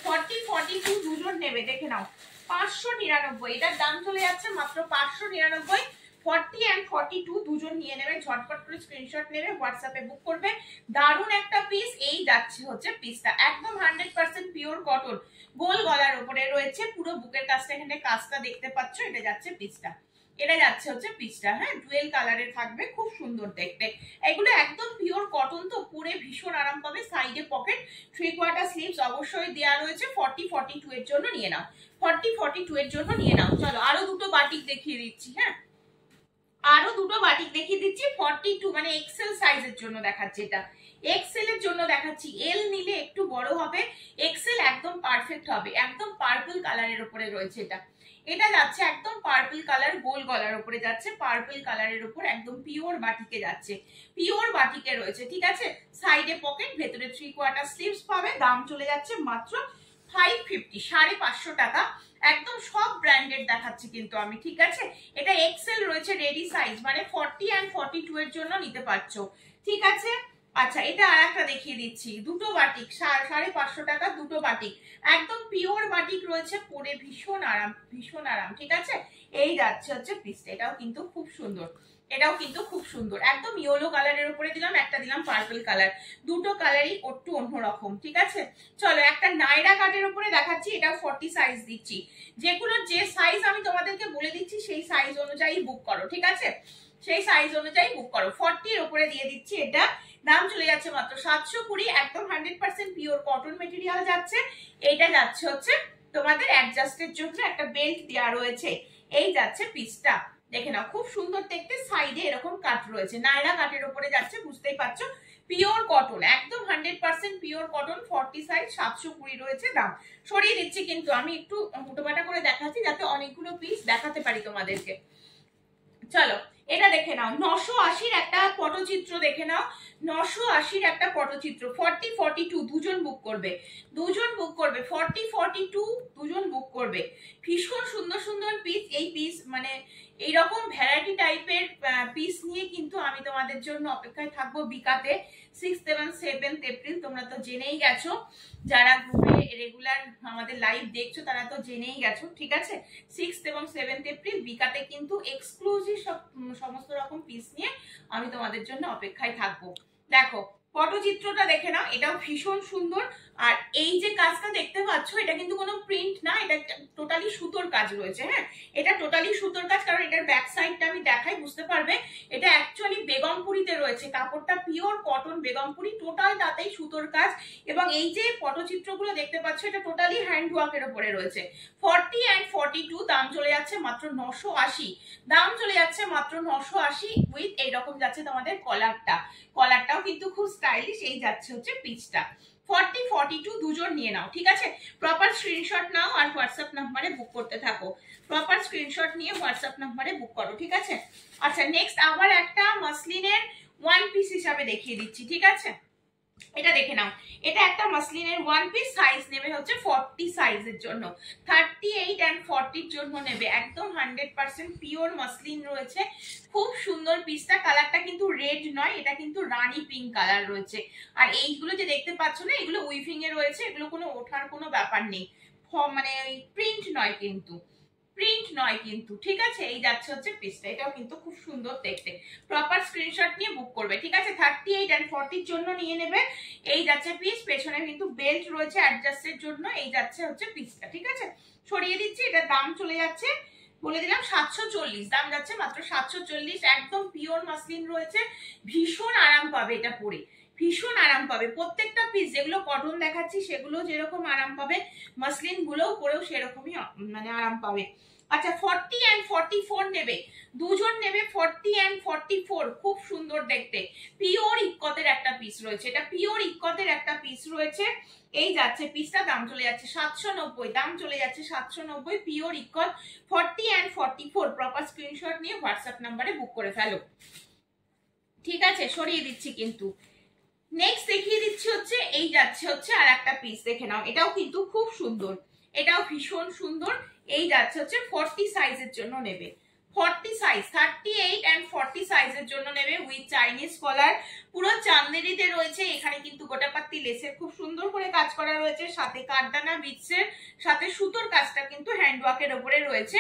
A: 40, 42 দুজন নেবে, দেখে নাও 599, এটার দাম চলে যাচ্ছে মাত্র 599। 40 and 42 দুজন নিয়ে নেবে, ঝটপট করে স্ক্রিনশট নেবে, হোয়াটসঅ্যাপে বুক করবে। দারুণ একটা পিস, এই যাচ্ছে হচ্ছে পিসটা, একদম 100% পিওর কটন, গোল গলার উপরে রয়েছে, পুরো বুকের কাছটা এখানে কাজটা দেখতে পাচ্ছ, এটা যাচ্ছে পিসটা, এটা যাচ্ছে হচ্ছে পিসটা, হ্যাঁ ডুয়েল কালারে থাকবে, খুব সুন্দর দেখতে। এগুলো একদম পিওর কটন, তো পরে ভীষণ আরাম পাবে। সাইডে পকেট, 3/4 স্লিভস অবশ্যই দেওয়া রয়েছে। 40, 42 এর জন্য নিয়ে নাও, 40, 42 এর জন্য নিয়ে নাও। চলো আরো দুটো বাটিক দেখিয়ে দিচ্ছি, হ্যাঁ আরো দুটো বাটিক দেখিয়ে দিচ্ছি। 42 মানে এক্সেল সাইজের জন্য দেখাচ্ছি, এটা এক্সেল এর জন্য দেখাচ্ছি, এল নিলে একটু বড় হবে, এক্সেল একদম পারফেক্ট হবে। একদম পার্পল কালারের উপরে রয়েছে এটা, এটা যাচ্ছে একদম পার্পল কালার, গোল গলার উপরে যাচ্ছে, পার্পল কালারের উপর একদম পিওর বাটিকে যাচ্ছে, পিওর বাটিকে রয়েছে, ঠিক আছে। সাইডে পকেট, ভেতরে 3/4 স্লিভস পাবে, দাম চলে যাচ্ছে মাত্র 550, 550 টাকা। একদম সব ব্র্যান্ডেড দেখাচ্ছি কিন্তু আমি, ঠিক আছে। এটা এক্সেল রয়েছে রেডি সাইজ, মানে 40 and 42 এর জন্য নিতে পারছো, ঠিক আছে। আচ্ছা এটা আর একটা দেখিয়ে দিচ্ছি, দুটো বাটিক 550 টাকা, দুটো বাটিক, একদম পিওর বাটিক রয়েছে, পরে ভীষণ আরাম, ভীষণ আরাম, ঠিক আছে। এই যাচ্ছে হচ্ছে পিসটা, এটাও কিন্তু খুব সুন্দর, এটাও কিন্তু খুব সুন্দর, একদম ইয়েলো কালারের উপরে দিলাম, একটা দিলাম পার্পল কালার, দুটো কালারই একটু অন্যরকম, ঠিক আছে। চলো একটা নাইরা কাটের উপরে দেখাচ্ছি, এটাও 40 সাইজ দিচ্ছি, যেগুলো যে সাইজ আমি তোমাদেরকে বলে দিচ্ছি সেই সাইজ অনুযায়ী বুক করো, ঠিক আছে, সেই সাইজ অনুযায়ী বুক করো। 40 এর উপরে দিয়ে দিচ্ছি, এটা দাম চলে যাচ্ছে মাত্র 720, একদম 100% পিওর কটন মেটেরিয়াল যাচ্ছে। এইটা যাচ্ছে হচ্ছে তোমাদের অ্যাডজাস্টের জন্য একটা বেল্ট দেওয়া রয়েছে, এই যাচ্ছে পিসটা, দেখে নাও খুব সুন্দর দেখতে, সাইডে এরকম কাট রয়েছে, নায়রা কাটের উপরে যাচ্ছে, বুঝতেই পারছো। পিওর কটন, একদম 100% পিওর কটন, 40 সাইজ, 720 রয়েছে দাম। সরিয়ে দিচ্ছি কিন্তু আমি একটু হুটোপাটা করে দেখাচ্ছি যাতে অনেকগুলো পিস দেখাতে পারি তোমাদেরকে। চলো এটা দেখে নাও, 980 একটা পটচিত্র দেখে নাও, 980 একটা পটচিত্র, 40-42 দুজন বুক করবে, দুজন বুক করবে, 40-42 দুজন বুক করবে। ভীষণ সুন্দর সুন্দর পিস, এই পিস মানে এইরকম ভ্যারাইটি টাইপের পিস নিয়ে কিন্তু আমি তোমাদের জন্য অপেক্ষায় থাকবো বিকাতে 6th এবং 7th এপ্রিল। তোমরা তো জেনেই গেছো, যারা গ্রুপে রেগুলার আমাদের লাইভ দেখছো তারা তো জেনেই গেছো, ঠিক আছে। 6th এবং 7th এপ্রিল বিকাতে কিন্তু এক্সক্লুসিভ সমস্ত রকম পিস নিয়ে আমি তোমাদের জন্য অপেক্ষায় থাকবো। দেখো পটচিত্রটা দেখে নাও, এটাও ভীষণ সুন্দর। আর এই যে কাজটা দেখতে পাচ্ছ এটা কিন্তু কোনো প্রিন্ট না, এটা টোটালি সুতোর কাজ রয়েছে। হ্যাঁ, এটা টোটালি সুতোর কাজ, কারণ এটার ব্যাক সাইডটা আমি দেখাই বুঝতে পারবে। এটা অ্যাকচুয়ালি বেগমপুরিতে রয়েছে, কাপড়টা পিওর কটন বেগমপুরি, টোটাল তাতেই সুতোর কাজ। এবং এই যে পটচিত্রগুলো দেখতে পাচ্ছ এটা টোটালি হ্যান্ড ওয়ার্কের উপরে রয়েছে। 40 and 42 দাম চলে যাচ্ছে মাত্র 980, দাম চলে যাচ্ছে মাত্র 980 উইথ এইরকম যাচ্ছে তোমাদের কলারটা, কলারটাও কিন্তু খুব স্টাইলিশ। এই যাচ্ছে হচ্ছে পিচটা, 40-42 দুজন নিয়ে নাও, ঠিক আছে। প্রপার স্ক্রিনশট নাও আর হোয়াটসঅ্যাপ নাম্বারে বুক করতে থাকো, প্রপার স্ক্রিনশট নিয়ে হোয়াটসঅ্যাপ নাম্বারে বুক করো, ঠিক আছে। আচ্ছা নেক্সট আবার একটা মাসলিনের ওয়ান পিস হিসাবে দেখিয়ে দিচ্ছি, ঠিক আছে। এটা দেখে নাও, এটা একটা মাসলিনের ওয়ান পিস, সাইজ নেবে হচ্ছে 40 সাইজের জন্য, 38 and 40 জন্য নেবে, একদম 100% পিওর মাসলিন রয়েছে। খুব সুন্দর পিসটা, কালারটা কিন্তু রেড নয়, এটা কিন্তু রানী পিঙ্ক কালার রয়েছে। আর এইগুলো যে দেখতে পাচ্ছ না, এগুলো উইভিং এ রয়েছে, এগুলো কোনো ওঠার কোনো ব্যাপার নেই, মানে প্রিন্ট নয় কিন্তু, প্রিন্ট নয় কিন্তু, ঠিক আছে। এই যাচ্ছে হচ্ছে পিসটা, এটাও কিন্তু খুব সুন্দর দেখতে। প্রপার স্ক্রিনশট নিয়ে বুক করবে, ঠিক আছে। 38 and 40 জন্য নিয়ে নেবে। এই যাচ্ছে পিস, পেছনে কিন্তু বেল্ট রয়েছে অ্যাডজাস্টের জন্য। এই যাচ্ছে হচ্ছে পিসটা, ঠিক আছে। সরিয়ে দিচ্ছি, এটা দাম চলে যাচ্ছে বলে দিলাম 740, দাম যাচ্ছে মাত্র 740, একদম পিওর মাসলিন রয়েছে। ভীষণ আরাম পাবে এটা পরে, ভীষণ আরাম পাবে। প্রত্যেকটা পিস যেগুলো কটন দেখাচ্ছি সেগুলো যেরকম আরাম পাবে, মাসলিন গুলোও পরেও সেরকমই মানে আরাম পাবে। আচ্ছা 40 and 44 নেবে, দুজন নেবে, 40 and 44, খুব সুন্দর দেখতে, পিওর ইক্কতের একটা পিস রয়েছে, এটা পিওর ইক্কতের একটা পিস রয়েছে। এই যাচ্ছে পিসটা, দাম চলে যাচ্ছে 790, দাম চলে যাচ্ছে 790, pure ikat, 40 and 44। Proper screenshot নিয়ে হোয়াটসঅ্যাপ নাম্বারে বুক করে ফেলো, ঠিক আছে। সরিয়ে দিচ্ছি কিন্তু। নেক্সট দেখিয়ে দিচ্ছি হচ্ছে, এই যাচ্ছে হচ্ছে আর একটা পিস দেখে নাও, এটাও কিন্তু খুব সুন্দর, এটাও ভীষণ সুন্দর। এই যাচ্ছে হচ্ছে 40 সাইজের জন্য নেবে, 40 সাইজ, 38 and 40 সাইজের জন্য নেবে, উইথ চাইনিজ কলার, পুরো চান্দেরিতে রয়েছে। এখানে কিন্তু গোটাপাত্তি লেসের খুব সুন্দর করে কাজ করা রয়েছে, সাথে কাঠদানা বিটসের সাথে সুতোর কাজটা কিন্তু হ্যান্ডওয়ার্কের উপরে রয়েছে।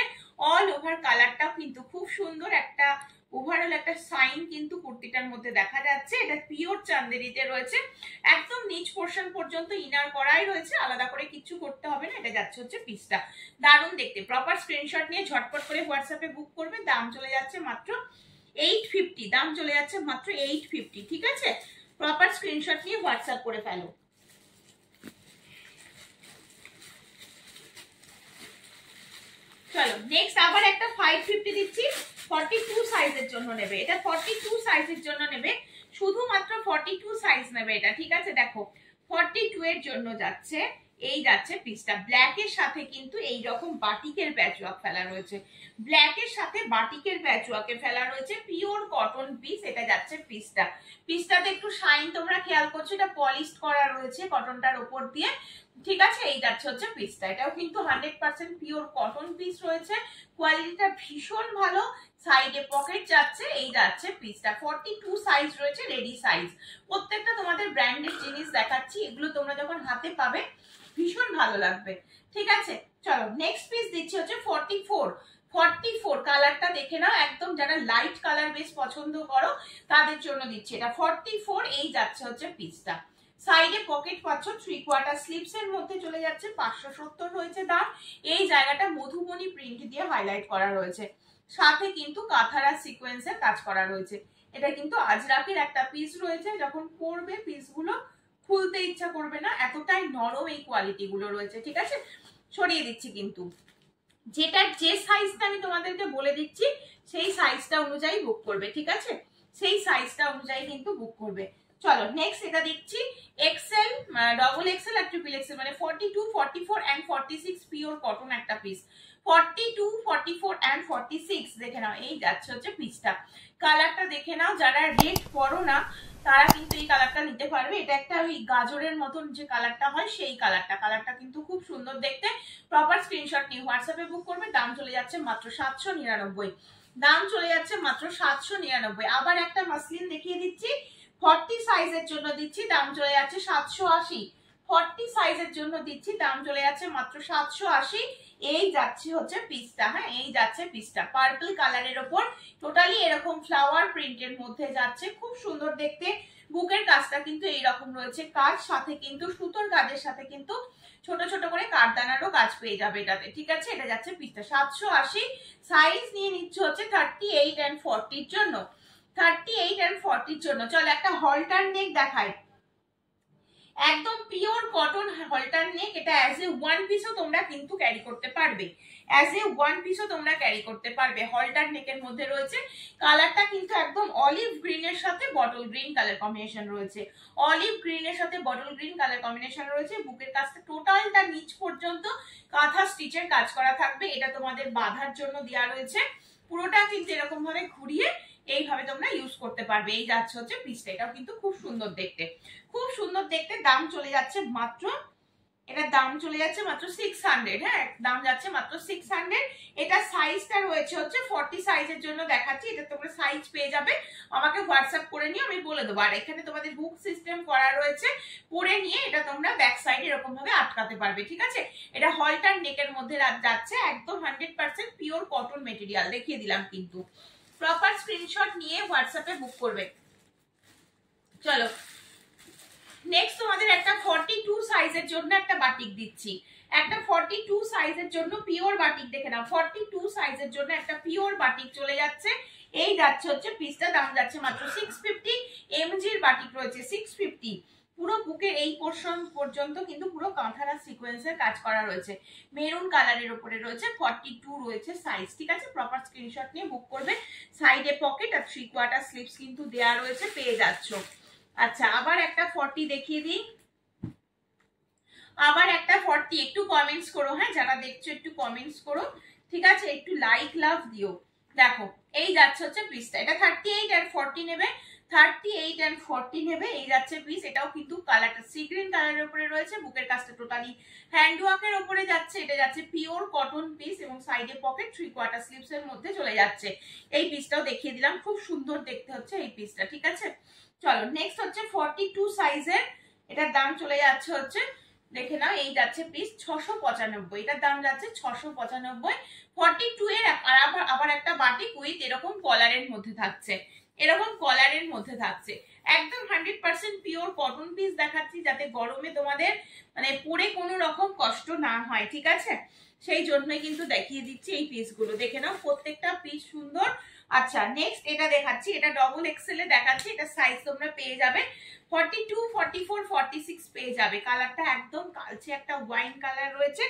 A: অল ওভার কালারটাও কিন্তু খুব সুন্দর, একটা ওভারঅল একটা সাইন কিন্তু কুর্তিটার মধ্যে দেখা যাচ্ছে। এটা পিওর চান্দেরিতে রয়েছে, একদম নিচ পোর্শন পর্যন্ত ইনার করাই রয়েছে, আলাদা করে কিছু করতে হবে না। এটা যাচ্ছে হচ্ছে পিসটা, দারুণ দেখতে। প্রপার স্ক্রিনশট নিয়ে ঝটপট করে হোয়াটসঅ্যাপে বুক করবে, দাম চলে যাচ্ছে মাত্র 850, দাম চলে যাচ্ছে মাত্র 850, ঠিক আছে। প্রপার স্ক্রিনশট নিয়ে হোয়াটসঅ্যাপ করে ফেলো। চলো নেক্সট আবার একটা 550 দিচ্ছি, 42 সাইজের জন্য নেবে, এটা 42 সাইজের জন্য নেবে, শুধুমাত্র 42 সাইজ নেবে এটা, ঠিক আছে। দেখো 42 এর জন্য যাচ্ছে, এই যাচ্ছে পিসটা, ব্ল্যাক এর সাথে কিন্তু এই রকম বাটিকের প্যাচওয়ার্ক ফেলা রয়েছে, ব্ল্যাক এর সাথে বাটিকের প্যাচওয়ার্কে ফেলা রয়েছে, পিওর কটন পিস। এটা যাচ্ছে পিসটা, পিসটাতে একটু শাইন তোমরা খেয়াল করছো, এটা পলিশ করা রয়েছে কটনটার উপর দিয়ে, ঠিক আছে। এই যাচ্ছে হচ্ছে পিসটা, এটাও কিন্তু 100% পিওর কটন পিস রয়েছে, কোয়ালিটিটা ভীষণ ভালো, সাইডে পকেট যাচ্ছে। এই যাচ্ছে পিসটা, 42 সাইজ রয়েছে, রেডি সাইজ। প্রত্যেকটা তোমাদের ব্র্যান্ডেড জিনিস দেখাচ্ছি, এগুলো তোমরা যখন হাতে পাবে ভীষণ ভালো লাগবে, ঠিক আছে। চলো নেক্সট পিস দিচ্ছি হচ্ছে 44, 44 কালারটা দেখে নাও, একদম যারা লাইট কালার বেশ পছন্দ করো তাদের জন্য দিচ্ছি এটা 44। এই যাচ্ছে হচ্ছে পিসটা, সাইডে পকেট পাচ্ছ, 3/4 স্লিভস এর মধ্যে চলে যাচ্ছে, 570 রয়েছে দাম। এই জায়গাটা মধুবনী প্রিন্ট দিয়ে হাইলাইট করা রয়েছে, সাথে কিন্তু কাঁথারা সিকোয়েন্সের কাজ করা রয়েছে। এটা কিন্তু আজরাকের একটা পিস রয়েছে, যখন পরবে পিসগুলো খুলতে ইচ্ছা করবে না, এতটাই নরম এই কোয়ালিটি গুলো রয়েছে, ঠিক আছে। সরিয়ে দিচ্ছি কিন্তু। যেটার যে সাইজটা আমি তোমাদেরকে বলে দিচ্ছি সেই সাইজটা অনুযায়ী বুক করবে, ঠিক আছে? সেই সাইজটা অনুযায়ী কিন্তু বুক করবে। চলো নেক্সট এটা দেখছি এক্সেল, ডবল এক্সেল আর ট্রিপল এক্সেল, মানে 42, 44 এন্ড 46 পিওর কটন একটা পিস। 42, 44 এন্ড 46 দেখে নাও, এই যাচ্ছে হচ্ছে পিসটা। কালারটা দেখে নাও, যারা রেড পরো না তারা কিন্তু এই কালারটা নিতে পারবে। এটা একটা ওই গাজরের মতন যে কালারটা হয় সেই কালারটা, কালারটা কিন্তু খুব সুন্দর দেখতে। প্রপার স্ক্রিনশট নিয়ে হোয়াটসঅ্যাপে বুক করবে। দাম চলে যাচ্ছে মাত্র 799, দাম চলে যাচ্ছে মাত্র 799। আবার একটা মাসলিন দেখিয়ে দিচ্ছি, 40 সাইজের জন্য দিচ্ছি, দাম চলে যাচ্ছে 780। 40 সাইজের জন্য দিচ্ছি, দাম চলে যাচ্ছে মাত্র 780। এই যাচ্ছে হচ্ছে পিসটা, হ্যাঁ এই যাচ্ছে পিসটা পার্পল কালারের ওপর, টোটালি এরকম ফ্লাওয়ার প্রিন্টের মধ্যে যাচ্ছে, খুব সুন্দর দেখতে। বুকের কাজটা কিন্তু এইরকম রয়েছে, কাজ সাথে কিন্তু সুতোর কাজের সাথে কিন্তু ছোট ছোট করে কাঠদানারও কাজ পেয়ে যাবে এটাতে, ঠিক আছে? এটা যাচ্ছে পিসটা 780। সাইজ নিয়ে নিচ্ছে হচ্ছে 38 এন্ড 40 জন্য, 38 এন্ড 40 জন্য। চলো একটা হলটার নেক দেখাই, একদম পিওর কটন হলটার নেক। এটা অ্যাজ এ ওয়ান পিসও তোমরা কিন্তু ক্যারি করতে পারবে, অ্যাজ এ ওয়ান পিসও তোমরা ক্যারি করতে পারবে। হলটার নেকের মধ্যে রয়েছে, কালারটা কিন্তু একদম অলিভ গ্রিনের সাথে বটল গ্রিন কালার কম্বিনেশন রয়েছে, অলিভ গ্রিনের সাথে বটল গ্রিন কালার কম্বিনেশন রয়েছে। বুকের কাজটা টোটালটা নিচ পর্যন্ত কাঁথা স্টিচের কাজ করা থাকবে, এটা তোমাদের বাঁধার জন্য দেওয়া রয়েছে। পুরোটা কিন্তু এরকম ভাবে ঘুরিয়ে এইভাবে তোমরা ইউজ করতে পারবে। এই যাচ্ছে হচ্ছে পিসটা, এটাও কিন্তু খুব সুন্দর দেখতে, খুব সুন্দর দেখতে। দাম চলে যাচ্ছে মাত্র, এটার দাম চলে যাচ্ছে মাত্র 600, হ্যাঁ দাম যাচ্ছে মাত্র 600। এটা সাইজটা রয়েছে হচ্ছে 40 সাইজের জন্য দেখাচ্ছি, এটা তোমরা সাইজ পেয়ে যাবে, আমাকে হোয়াটসঅ্যাপ করে নিয়ে আমি বলে দেবো। আর এখানে তোমাদের হুক সিস্টেম করা রয়েছে, পরে নিয়ে এটা তোমরা ব্যাক সাইডে এরকম ভাবে আটকাতে পারবে, ঠিক আছে? এটা হলটার নেকের মধ্যে যাচ্ছে, একদম 100% পিওর কটন মেটেরিয়াল দেখিয়ে দিলাম কিন্তু। প্রপার স্ক্রিনশট নিয়ে হোয়াটসঅ্যাপে বুক করবে। চলো নেক্সট তোমাদের একটা 42 সাইজের জন্য একটা বাটিক দিচ্ছি, একটা 42 সাইজের জন্য পিওর বাটিক দেখে নাও। 42 সাইজের জন্য একটা পিওর বাটিক চলে যাচ্ছে, এই যাচ্ছে হচ্ছে পিসটা, দাম যাচ্ছে মাত্র 650। এমজির বাটিক রয়েছে 650। পুরো বুকের এই পোর্শন পর্যন্ত কিন্তু পুরো কাঁথারা সিকোয়েন্সের কাজ করা রয়েছে, মেরুন কালারের উপরে রয়েছে, 42 রয়েছে সাইজ, ঠিক আছে? প্রপার স্ক্রিনশট নিয়ে বুক করবে। সাইডে পকেট আর 3/4 স্লিভস কিন্তু দেয়া রয়েছে, পেয়ে যাচ্ছ। আচ্ছা আবার একটা 40 দেখিয়ে দিই, আবার একটা 40। একটু কমেন্টস করো, হ্যাঁ যারা দেখছো একটু কমেন্টস করো, ঠিক আছে? একটু লাইক লাভ দিও। দেখো এই যাচ্ছে হচ্ছে পিসটা, এটা 38 আর 40 নেবে, 38 এন্ড 40 নেবে, এই যাচ্ছে পিস। এটাও কিন্তু কালারটা সি গ্রিন কালারের উপরে রয়েছে, বুকের কাজটা টোটালি হ্যান্ড ওয়ার্কের উপরে যাচ্ছে, এটা যাচ্ছে পিওর কটন পিস এবং সাইডে পকেট 3/4 স্লিভস এর মধ্যে চলে যাচ্ছে। এই পিসটাও দেখিয়ে দিলাম, খুব সুন্দর দেখতে হচ্ছে এই পিসটা, ঠিক আছে? চলো নেক্সট হচ্ছে 42 সাইজের, এটার দাম চলে যাচ্ছে হচ্ছে দেখে নাও, এই যাচ্ছে পিস 695, এটার দাম যাচ্ছে 695। 42 এর আবার একটা বাটিক উইথ এরকম কলারের মধ্যে থাকছে, এরকম কলারের মধ্যে থাকছে, একদম 100% পিওর কটন পিস দেখাচ্ছি, যাতে গরমে তোমাদের মানে পরে কোনো রকম কষ্ট না হয়, ঠিক আছে? সেই জন্যই কিন্তু দেখিয়ে দিচ্ছি এই পিসগুলো, দেখে নাও প্রত্যেকটা পিস সুন্দর। আচ্ছা নেক্সট এটা দেখাচ্ছি, এটা ডবল এক্সেল এ দেখাচ্ছি, এটা সাইজ তোমরা পেয়ে যাবে 42, 44, 46 পেয়ে যাবে। কালারটা একদম কালচে একটা ওয়াইন কালার রয়েছে,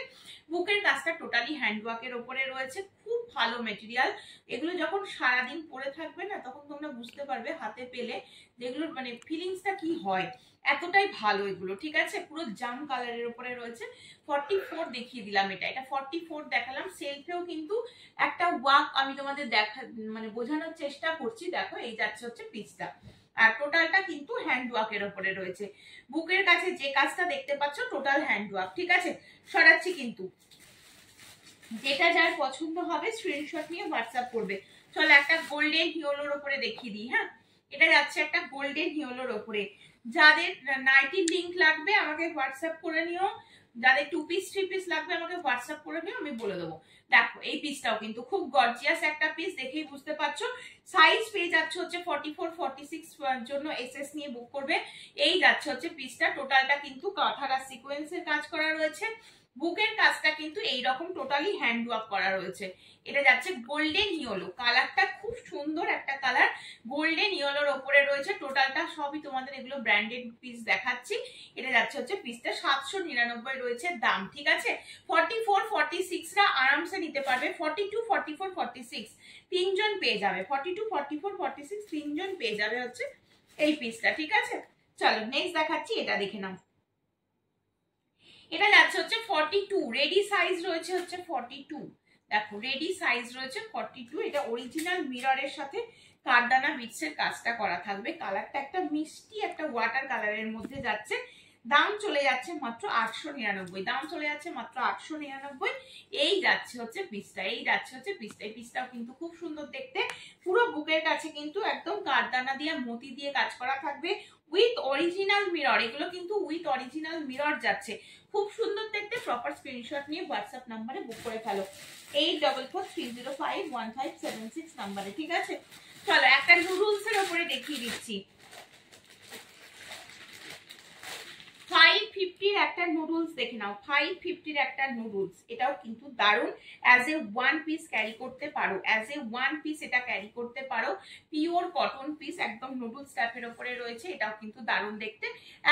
A: বুকের কাজটা টোটালি হ্যান্ডওয়ার্কের ওপরে রয়েছে, খুব ভালো মেটেরিয়াল। এগুলো যখন সারাদিন পরে থাকবে না তখন তোমরা বুঝতে পারবে হাতে পেলে যেগুলোর মানে ফিলিংসটা কি হয়, এতটাই ভালো এগুলো, ঠিক আছে? পুরো জাম কালারের উপরে রয়েছে। 44 দেখিয়ে দিলাম, এটা 44 দেখালাম। সেলফেও কিন্তু একটা ওয়ার্ক আমি তোমাদের মানে বোঝানোর চেষ্টা করছি, দেখো এই যাচ্ছে হচ্ছে পিসটা, আর টোটালটা কিন্তু হ্যান্ড ওয়ার্কের উপরে রয়েছে। বুকের কাছে যে কাজটা দেখতে পাচ্ছ টোটাল হ্যান্ড ওয়ার্ক, ঠিক আছে? সরাচ্ছি কিন্তু, যেটা যার পছন্দ হবে স্ক্রিনশট নিয়ে হোয়াটসঅ্যাপ করবে। চলো একটা গোল্ডেন হিওলোর উপরে দেখিয়ে দিই, হ্যাঁ এটা যাচ্ছে একটা গোল্ডেন হিওলোর উপরে। যাদের নাইটির লিংক লাগবে আমাকে হোয়াটসঅ্যাপ করে নিও, যাদের 2 পিস 3 পিস লাগবে আমাকে হোয়াটসঅ্যাপ করে নিও, আমি বলে দেবো। দেখো এই পিসটাও কিন্তু খুব গর্জিয়াস একটা পিস, দেখেই বুঝতে পারছো। সাইজ পেয়ে যাচ্ছে হচ্ছে 44, 46 জন্য এসএস নিয়ে বুক করবে। এই যাচ্ছে হচ্ছে পিসটা, টোটালটা কিন্তু কাঁথারা সিকোয়েন্সের কাজ করা রয়েছে, বুকের কাজটা কিন্তু এইরকম টোটালি হ্যান্ড ওয়ার্ক করা রয়েছে। এটা যাচ্ছে গোল্ডেন ইয়েলো, কালারটা খুব সুন্দর একটা কালার, গোল্ডেন ইয়েলোর ওপরে রয়েছে। টোটালটা সবই তোমাদের এগুলো ব্র্যান্ডেড পিস দেখাচ্ছি। এটা যাচ্ছে হচ্ছে পিসটা 799 রয়েছে দাম, ঠিক আছে। 44 46 রা আরামসে নিতে পারবে, 42 44 46 তিনজন পেয়ে যাবে, 42 44 46 তিনজন পেয়ে যাবে হচ্ছে এই পিসটা, ঠিক আছে। চলো নেক্সট দেখাচ্ছি, এটা দেখে নাও। এটা যাচ্ছে হচ্ছে 42, রেডি সাইজ রয়েছে হচ্ছে 42। দেখো রেডি সাইজ রয়েছে 42। এটা অরিজিনাল মিররের সাথে কারদানা বিটসের কাজটা করা থাকবে। কালারটা একটা মিষ্টি একটা ওয়াটার কালারের মধ্যে যাচ্ছে। দাম চলে যাচ্ছে মাত্র 899, দাম চলে যাচ্ছে মাত্র 899। এই যাচ্ছে হচ্ছে পিসটা, এই যাচ্ছে হচ্ছে পিসটা। এই পিসটাও কিন্তু খুব সুন্দর দেখতে, পুরো বুকের কাছে কিন্তু একদম কারদানা দিয়ে মোতি দিয়ে কাজ করা থাকবে উইথ অরিজিনাল মিরর। এগুলো কিন্তু উইথ অরিজিনাল মিরর যাচ্ছে, খুব সুন্দর দেখতে। প্রপার স্ক্রিনশট নিয়ে হোয়াটসঅ্যাপ নাম্বারে বুক করে ফেলো 8443051576 নাম্বারে, ঠিক আছে। চলো একটা নুডলস এর উপরে দেখিয়ে দিচ্ছি। 550 এর একটা নুডলস দেখে নাও, 550 এর একটা নুডলস। এটাও কিন্তু দারুন, as a one piece carry করতে পারো, অ্যাজ এ ওয়ান পিস এটা ক্যারি করতে পারো। পিওর কটন পিস, একদম নুডলস টাইপের উপরে রয়েছে। এটাও কিন্তু দারুন দেখতে,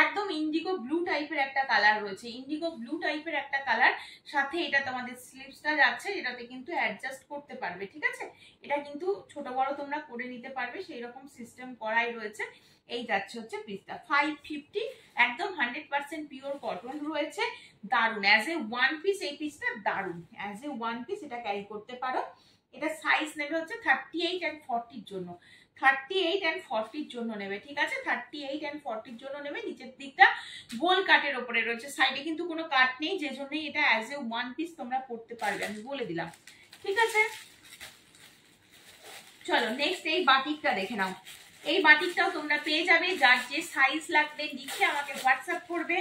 A: একদম ইন্ডিগো ব্লু টাইপের একটা কালার রয়েছে, ইন্ডিগো ব্লু টাইপের একটা কালার। সাথে এটা তোমাদের স্লিভসটা যাচ্ছে, এটাতে কিন্তু অ্যাডজাস্ট করতে পারবে, ঠিক আছে। এটা কিন্তু ছোট বড় তোমরা করে নিতে পারবে, সেই রকম সিস্টেম করাই রয়েছে। এই যাচ্ছে হচ্ছে পিসটা 550, একদম 100% পিওর কটন রয়েছে, দারুন অ্যাজ এ ওয়ান পিস। এই পিসটা দারুন, অ্যাজ এ ওয়ান পিস এটা ক্যারি করতে পারো। এটা সাইজ নেবে হচ্ছে 38 and 40 এর জন্য, 38 and 40 এর জন্য নেবে, ঠিক আছে। 38 and 40 এর জন্য নেবে। নিচের দিকটা গোল কাটের উপরে রয়েছে, সাইডে কিন্তু কোনো কাট নেই, যে জন্য এটা অ্যাজ এ ওয়ান পিস তোমরা পড়তে পারবে, আমি বলে দিলাম, ঠিক আছে। চলো নেক্সট এই বাটিকটা দেখে নাও। এই বাটিকটাও তোমরা পেয়ে যাবে, যার যে সাইজ লাগবে লিখে আমাকে হোয়াটসঅ্যাপ করবে।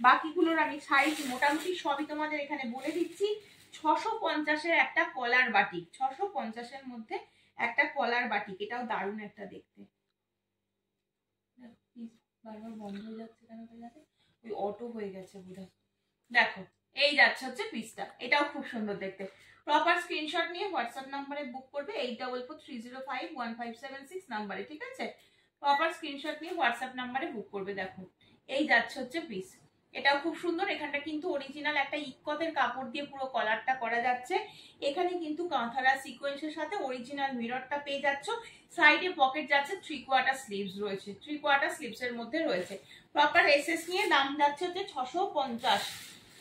A: বাকিগুলোর আমি সাইজ মোটামুটি সবই তোমাদের এখানে বলে দিচ্ছি। 650-এর একটা কলার বাটিক, 650-এর মধ্যে একটা কলার বাটিক। এটাও দারুণ একটা দেখতে। বারবার বন্ধ হয়ে যাচ্ছে কেন জানে, ওই অটো হয়ে গেছে বোধহয়। দেখো এই যাচ্ছে হচ্ছে পিসটা, এটাও খুব সুন্দর দেখতে। প্রপার স্ক্রিনশট নিয়ে হোয়াটসঅ্যাপ নাম্বারে বুক করবে 8443051576 নাম্বারে, ঠিক আছে। প্রপার স্ক্রিনশট নিয়ে হোয়াটসঅ্যাপ নাম্বারে বুক করবে। দেখো এই যাচ্ছে হচ্ছে পিস, এটাও খুব সুন্দর। এখানটা কিন্তু অরিজিনাল একটা ইক্কতের কাপড় দিয়ে পুরো কলারটা করা যাচ্ছে। এখানে কিন্তু কাঁথারা সিকোয়েন্সের সাথে অরিজিনাল মিররটা পেয়ে যাচ্ছ। সাইডে পকেট যাচ্ছে, 3/4 স্লিভস রয়েছে, 3/4 স্লিভস এর মধ্যে রয়েছে। প্রপার এসএস নিয়ে দাম যাচ্ছে হচ্ছে 650,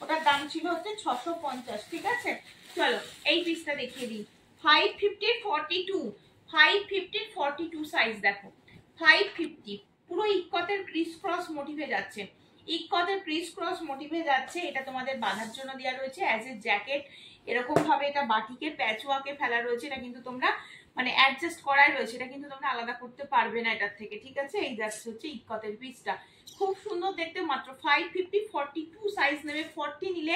A: ওটার দাম ছিল হচ্ছে 650, ঠিক আছে। চলো এই পিসটা দেখিয়ে দিই। 550 42, 550 42 সাইজ। দেখো 550 পুরো ইক্কতের ক্রিস ক্রস মোটিভে যাচ্ছে, ইক্কতের ক্রিস ক্রস মোটিভে যাচ্ছে। এটা তোমাদের বাঁধার জন্য দেওয়া রয়েছে অ্যাজ এ জ্যাকেট, এরকম ভাবে এটা বাটিকের প্যাচওয়ার্কে ফেলা রয়েছে। এটা কিন্তু তোমরা মানে অ্যাডজাস্ট করাই রয়েছে, এটা কিন্তু তোমরা আলাদা করতে পারবে না এটার থেকে, ঠিক আছে। এই যাচ্ছে হচ্ছে ইক্কতের পিসটা, খুব সুন্দর দেখতে। মাত্র 550, 42 সাইজ নেবে। 40 নিলে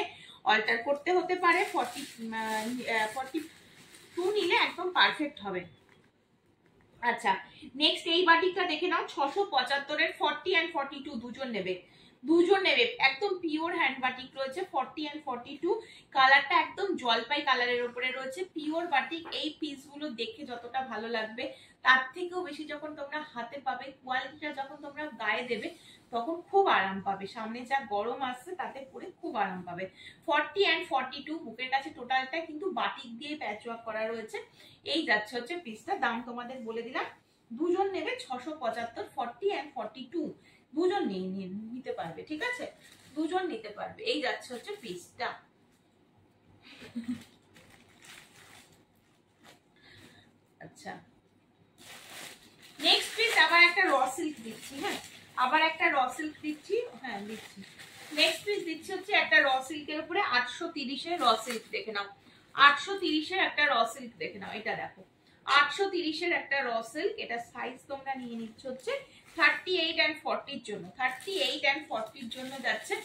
A: অল্টার করতে হতে পারে, 42 নিলে একদম পারফেক্ট হবে। আচ্ছা নেক্সট এই বাটিকটা দেখে নাও। 675-এর 40 and 42 দুজন নেবে, দুজন নেবে। একদম পিওর হ্যান্ড বাটিক রয়েছে, 40 and 42। কালারটা একদম জলপাই কালারের উপরে রয়েছে, পিওর বাটিক। এই পিসগুলো দেখে যতটা ভালো লাগবে তার থেকেও বেশি যখন তোমরা হাতে পাবে, কোয়ালিটিটা যখন তোমরা গায়ে দেবে তখন খুব আরাম পাবে। সামনে যা গরম আসছে তাতে পরে খুব আরাম পাবে। 40 and 42 বুকের কাছে টোটালটা কিন্তু বাটিক দিয়ে প্যাচওয়ার্ক করা রয়েছে। এই যাচ্ছে হচ্ছে পিসটা, দাম তোমাদের বলে দিলাম। দুজন নেবে 675, 40 and 42 দুজন নিতে পারবে, ঠিক আছে, দুজন নিতে পারবে। এই যাচ্ছে হচ্ছে পিসটা। আচ্ছা নেক্সট পিস আবার একটা র সিল্ক দিচ্ছি, হ্যাঁ আবার একটা র সিল্ক দিচ্ছি, হ্যাঁ দিচ্ছি। নেক্সট পিস দিচ্ছি হচ্ছে একটা র সিল্কের উপরে 830-এর র সিল্ক দেখে নাও। 830-এর একটা র সিল্ক দেখে নাও, এটা দেখো 830-এর একটা র সিল্ক। এটা সাইজ তোমরা নিয়ে নিচ্ছ হচ্ছে 38 and 40 জন্য, 38 and 40 জন্য যাচ্ছে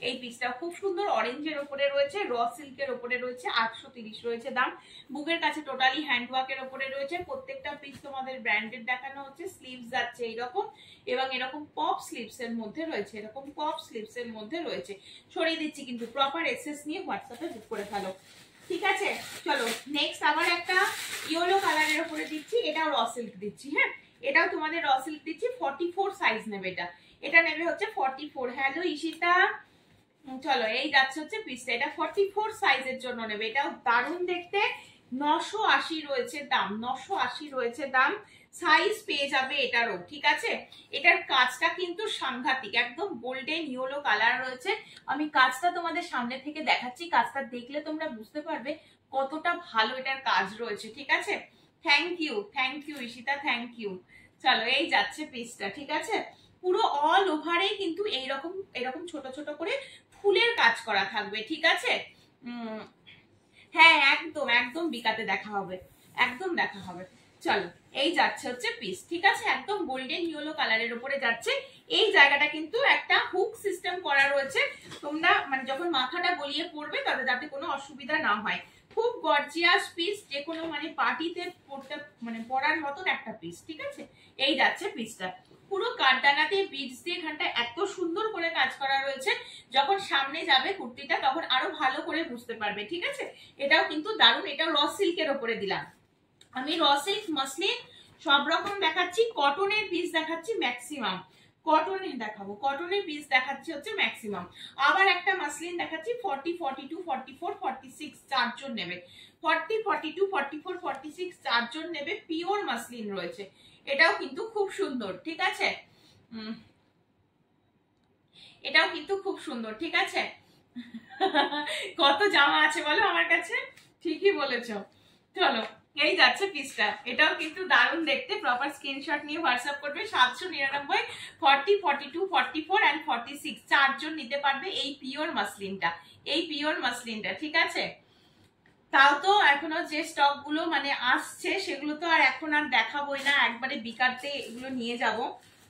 A: এই পিসটা। খুব সুন্দর অরেঞ্জের উপরে রয়েছে, র সিল্কের উপরে রয়েছে, 830 রয়েছে দাম। বুকের কাছে টোটালি হ্যান্ডওয়ার্কের উপরে রয়েছে। প্রত্যেকটা পিস তোমাদের ব্র্যান্ডেড দেখানো হচ্ছে। স্লিভস যাচ্ছে এইরকম, এবং এরকম পপ স্লিভস এর মধ্যে রয়েছে, এরকম পপ স্লিভস এর মধ্যে রয়েছে। সরিয়ে দিচ্ছি কিন্তু, প্রপার এসএস নিয়ে হোয়াটসঅ্যাপে বুক করে ফেলো, ঠিক আছে? চলো নেক্সট আবার একটা ইয়েলো কালারের উপরে দিচ্ছি, এটাও র সিল্ক দিচ্ছি। হ্যাঁ, এটাও তোমাদের র সিল্ক দিচ্ছি। 44 সাইজ নেবে এটা, এটা নেবে হচ্ছে 44। হ্যালো ঈশিতা, চলো এই যাচ্ছে হচ্ছে পিসটা, এটা 44 সাইজের জন্য নেবে। এটাও দারুণ দেখতে, 980 রয়েছে দাম, 980 রয়েছে দাম। সাইজ পেয়ে যাবে এটারও, ঠিক আছে? এটার কাজটা কিন্তু সাংঘাতিক, একদম গোল্ডেন ইয়েলো কালার রয়েছে। আমি কাজটা তোমাদের সামনে থেকে দেখাচ্ছি, কাজটা দেখলে তোমরা বুঝতে পারবে কতটা ভালো এটার কাজ রয়েছে, ঠিক আছে? Thank you Ishita, thank you. চলো এই যাচ্ছে পিসটা, ঠিক আছে? পুরো অল ওভারে কিন্তু এইরকম এরকম ছোট ছোট করে ফুলের কাজ করা থাকবে, ঠিক আছে? হ্যাঁ একদম একদম বিকাতে দেখা হবে, একদম দেখা হবে। চলো এই যাচ্ছে হচ্ছে পিস, ঠিক আছে? একদম গোল্ডেন ইয়েলো কালারের উপরে যাচ্ছে। এই জায়গাটা কিন্তু একটা হুক সিস্টেম করা রয়েছে, তোমরা মানে যখন মাথাটা গলিয়ে পড়বে তাদের যাতে কোনো অসুবিধা না হয়। খুব গর্জিয়াস পিস, যে কোনো মানে পার্টিতে পড়তে মানে পরার মতন একটা পিস, ঠিক আছে? এই যাচ্ছে পিসটা, পুরো কারদানাতে বিটস দিয়ে এখানটা এত সুন্দর করে কাজ করা রয়েছে। যখন সামনে যাবে কুর্তিটা তখন আরো ভালো করে বুঝতে পারবে, ঠিক আছে? এটাও কিন্তু দারুণ, এটাও র সিল্কের উপরে দিলাম আমি। র সিল্ক, মসলিন সব রকম দেখাচ্ছি, কটনের পিস দেখাচ্ছি ম্যাক্সিমাম, কটনের দেখাবো, কটনের পিস দেখাচ্ছি হচ্ছে ম্যাক্সিমাম। আবার একটা মাসলিন দেখাচ্ছি 40, 42, 44, 46 চারজন নেবে। 40, 42, 44, 46 চারজন নেবে। পিওর মাসলিন রয়েছে, এটাও কিন্তু খুব সুন্দর, ঠিক আছে? এটাও কিন্তু খুব সুন্দর, ঠিক আছে? কত জামা আছে বলো আমার কাছে, ঠিকই বলেছো। চলো এই যাচ্ছে পিসটা, এটাও কিন্তু দারুণ দেখতে। প্রপার স্ক্রিনশট নিয়ে হোয়াটসঅ্যাপ করবে। 799, 40, 42, 44 and 46 চারজন নিতে পারবে এই পিওর মাসলিনটা, এই পিওর মাসলিনটা, ঠিক আছে? তাও তো এখনো যে স্টক গুলো মানে আসছে সেগুলো তো আর এখন আর দেখাবোই না, একবারে বিকাতে এগুলো নিয়ে যাব।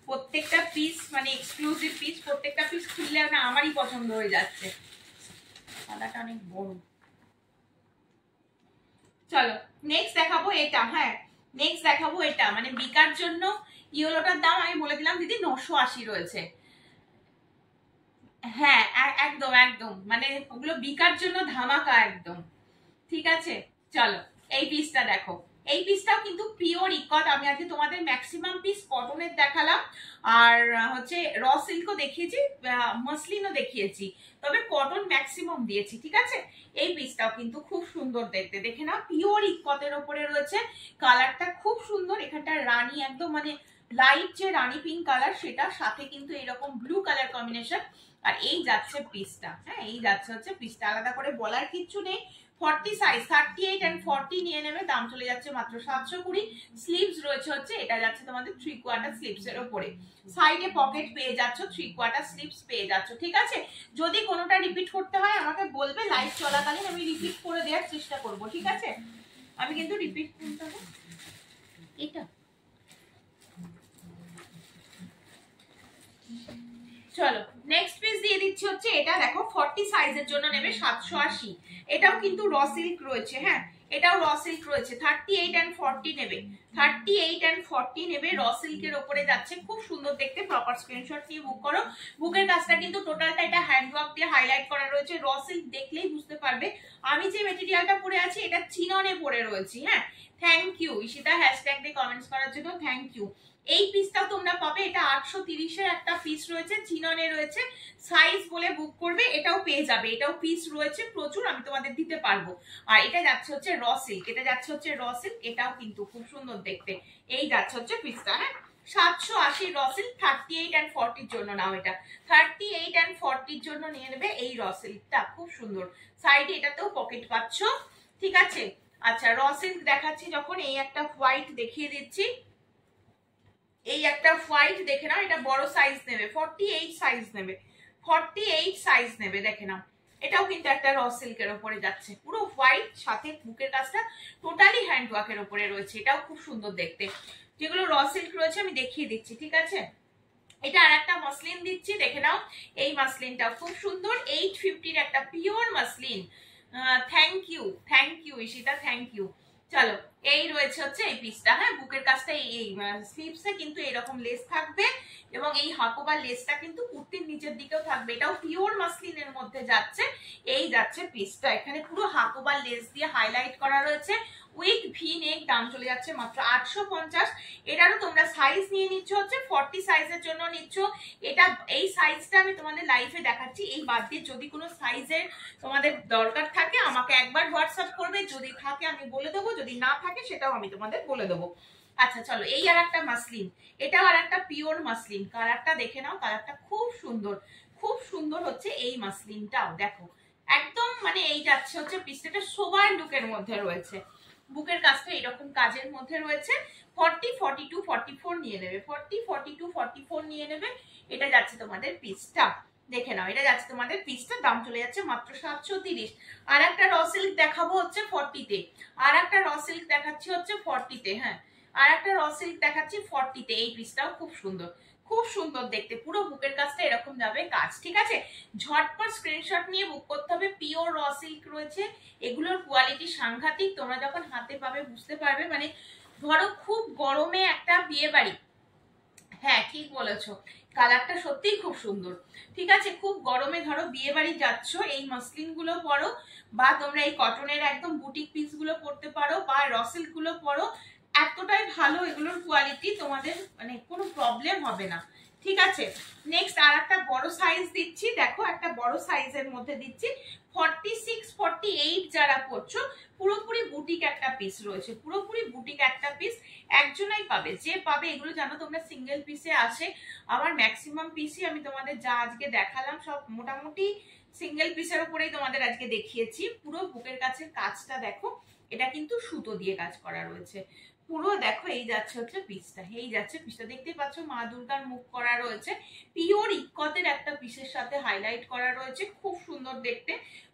A: প্রত্যেকটা পিস মানে এক্সক্লুসিভ পিস, প্রত্যেকটা পিস খুললে না আমারই পছন্দ হয়ে যাচ্ছে। সাদাটা অনেক বড়। চলো নেক্সট দেখাবো এটা। হ্যাঁ নেক্সট দেখাবো এটা, মানে বিকার জন্য ইয়েলোটার দাম আমি বলে দিলাম দিদি 980 রয়েছে। হ্যাঁ একদম একদম, মানে ওগুলো বিকার জন্য ধামাকা একদম, ঠিক আছে? চলো এই পিসটা দেখো, এই পিসটাও কিন্তু পিওর ইকট। আমি আজকে তোমাদের ম্যাক্সিমাম পিস কটনের দেখালাম, আর হচ্ছে র সিল্কও দেখিয়েছি, মসলিনও দেখিয়েছি, তবে কটন ম্যাক্সিমাম দিয়েছি, ঠিক আছে? এই পিসটাও কিন্তু খুব সুন্দর দেখতে, দেখে না, পিওর ইকটের ওপরে রয়েছে। কালারটা খুব সুন্দর, এখানটা রানী একদম মানে লাইট যে রানী পিঙ্ক কালার, সেটা সাথে কিন্তু এরকম ব্লু কালার কম্বিনেশন। আর এই যাচ্ছে পিসটা, হ্যাঁ এই যাচ্ছে হচ্ছে পিসটা, আলাদা করে বলার কিচ্ছু নেই। 40 সাইজ, 38 and 40 নিয়ে নেবে, দাম চলে যাচ্ছে মাত্র 720। স্লিভস রয়েছে হচ্ছে, এটা যাচ্ছে তোমাদের 3/4 স্লিভস এর উপরে, সাইডে পকেট পেয়ে যাচ্ছ, 3/4 স্লিভস পেয়ে যাচ্ছ, ঠিক আছে? যদি কোনোটা রিপিট করতে হয় আমাকে বলবে, লাইভ চলাকালীন আমি রিপিট করে দেওয়ার চেষ্টা করব, ঠিক আছে? আমি কিন্তু রিপিট করতে হবে এটা। চলো নেক্সট পিস দিয়ে দিচ্ছি হচ্ছে এটা, দেখো 40 সাইজের জন্য নেবে 780। এটাও কিন্তু র সিল্ক রয়েছে, হ্যাঁ এটাও র সিল্ক রয়েছে। 38 and 40 নেবে, 38 and 40 নেবে, র সিল্কের ওপরে যাচ্ছে, খুব সুন্দর দেখতে। প্রপার স্ক্রিনশট নিয়ে বুক করো। বুকের কাজটা কিন্তু টোটালটা এটা হ্যান্ডওয়ার্ক দিয়ে হাইলাইট করা রয়েছে, র সিল্ক দেখলেই বুঝতে পারবে। আমি যে মেটেরিয়ালটা পরে আছি এটা চিননে পরে রয়েছি। হ্যাঁ থ্যাংক ইউ ঈশিতা, হ্যাশট্যাগ দিয়ে কমেন্টস করার জন্য থ্যাংক ইউ। এই পিসটা তোমরা পাবে, এটা 830 এর একটা পিস রয়েছে, চিননে রয়েছে। সাইজ বলে বুক করবে, এটাও পেয়ে যাবে, এটাও পিস রয়েছে প্রচুর, আমি তোমাদের দিতে পারবো। আর এটা যাচ্ছে হচ্ছে র সিল্ক, এটা যাচ্ছে হচ্ছে র সিল্ক, এটাও কিন্তু খুব সুন্দর দেখতে। এই যাচ্ছে হচ্ছে পিসটা, হ্যাঁ 780 র সিল্ক। 38 and 40 জন্য নাও, এটা 38 and 40 জন্য নিয়ে নেবে এই র সিল্কটা, খুব সুন্দর। সাইডে এটাতেও পকেট পাচ্ছ, ঠিক আছে? আচ্ছা র সিল্ক দেখাচ্ছি যখন, এই একটা হোয়াইট দেখিয়ে দিচ্ছি, এই একটা হোয়াইট দেখে নাও, এটা বড় সাইজ নেবে, 48 সাইজ নেবে, 48 সাইজ নেবে, দেখে নাও। এটাও কিন্তু একটা র সিল্কের উপরে যাচ্ছে, পুরো হোয়াইট, সাথে বুকের কাজটা টোটালি হ্যান্ডওয়ার্কের উপরে রয়েছে, এটাও খুব সুন্দর দেখতে। যেগুলো র সিল্ক রয়েছে আমি দেখিয়ে দিচ্ছি, ঠিক আছে? এটা আর একটা মসলিন দিচ্ছি, দেখে নাও। এই মসলিনটা খুব সুন্দর, 850-র একটা pure muslin. Thank you Ishita, thank you. চলো, এই রয়েছে হচ্ছে এই পিসটা। হ্যাঁ, বুকের কাছটা এই স্লিভসে কিন্তু এরকম লেস থাকবে, এবং এই হাকোবার লেসটা কিন্তু কুর্তির নিচের দিকেও থাকবে। এটাও পিওর মাসলিনের মধ্যে যাচ্ছে। এই যাচ্ছে পিসটা, এখানে পুরো হাকোবার লেস দিয়ে হাইলাইট করা রয়েছে, উইথ ভি নেক। দাম চলে যাচ্ছে মাত্র 850। এটারও তোমরা সাইজ নিয়ে নিচ্ছ হচ্ছে 40 সাইজের জন্য নিচ্ছ। এটা এই সাইজটা আমি তোমাদের লাইভে দেখাচ্ছি। এই বাদ দিয়ে যদি কোনো সাইজের তোমাদের দরকার থাকে আমাকে একবার হোয়াটসঅ্যাপ করবে, যদি থাকে আমি বলে দেবো, যদি না থাকে সেটাও আমি তোমাদের বলে দেবো। আচ্ছা চলো, এই আর একটা মাসলিন, এটাও আর একটা পিওর মাসলিন। কালারটা দেখে নাও, কালারটা খুব সুন্দর, খুব সুন্দর হচ্ছে এই মাসলিনটাও। দেখো একদম মানে এই যাচ্ছে হচ্ছে পিসটা সোবার লুকের মধ্যে রয়েছে। বুকের কাজটা এরকম কাজের মধ্যে রয়েছে। 40, 42, 44 নিয়ে নেবে, 40, 42, 44 নিয়ে নেবে। এটা যাচ্ছে তোমাদের পিসটা, দেখে নাও। এটা যাচ্ছে তোমাদের পিসটা, দাম চলে যাচ্ছে মাত্র 730। আর একটা র সিল্ক দেখাবো হচ্ছে 40-তে, আর একটা র সিল্ক দেখাচ্ছি হচ্ছে 40-তে। হ্যাঁ, আর একটা র সিল্ক দেখাচ্ছি 40-তে। এই পিসটাও খুব সুন্দর, খুব সুন্দর দেখতে। পুরো বুকের কাজটা এরকম যাবে কাজ, ঠিক আছে। ঝটপট স্ক্রিনশট নিয়ে বুক করতে হবে। পিওর র সিল্ক রয়েছে, এগুলোর কোয়ালিটি সাংঘাতিক। তোমরা যখন হাতে পাবে বুঝতে পারবে। মানে ধরো খুব গরমে একটা বিয়ে বাড়ি, হ্যাঁ ঠিক বলেছো, কালারটা সত্যিই খুব সুন্দর, ঠিক আছে। খুব গরমে ধরো বিয়ে বাড়ি যাচ্ছ, এই মসলিন গুলো পরো, বা তোমরা এই কটনের একদম বুটিক পিস গুলো পরতে পারো, বা র সিল্ক গুলো পরো। এতটাই ভালো এগুলোর কোয়ালিটি, তোমাদের মানে কোনো প্রবলেম হবে না, ঠিক আছে। নেক্সট আর একটা বড় সাইজ দিচ্ছি, দেখো একটা বড় সাইজের মধ্যে দিচ্ছি। 46, 48 যারা পড়ছো, পুরোপুরি বুটিক একটা পিস রয়েছে, পুরোপুরি বুটিক একটা পিস। একজনই পাবে, যে পাবে এগুলো জানো তোমরা সিঙ্গেল পিসে আসে। আমার ম্যাক্সিমাম পিসই আমি তোমাদের যা আজকে দেখালাম সব মোটামুটি সিঙ্গেল পিসের উপরেই তোমাদের আজকে দেখিয়েছি। পুরো বুকের কাছের কাজটা দেখো, এটা কিন্তু সুতো দিয়ে কাজ করা রয়েছে পুরো। দেখো এই যাচ্ছে হচ্ছে পিসটা, এই যাচ্ছে পিসটা, দেখতেই পাচ্ছ মা দুর্গার মুখ করা রয়েছে। পিওর ইক্কতের একটা পিসের সাথে হাইলাইট করা রয়েছে, খুব সুন্দর দেখতে।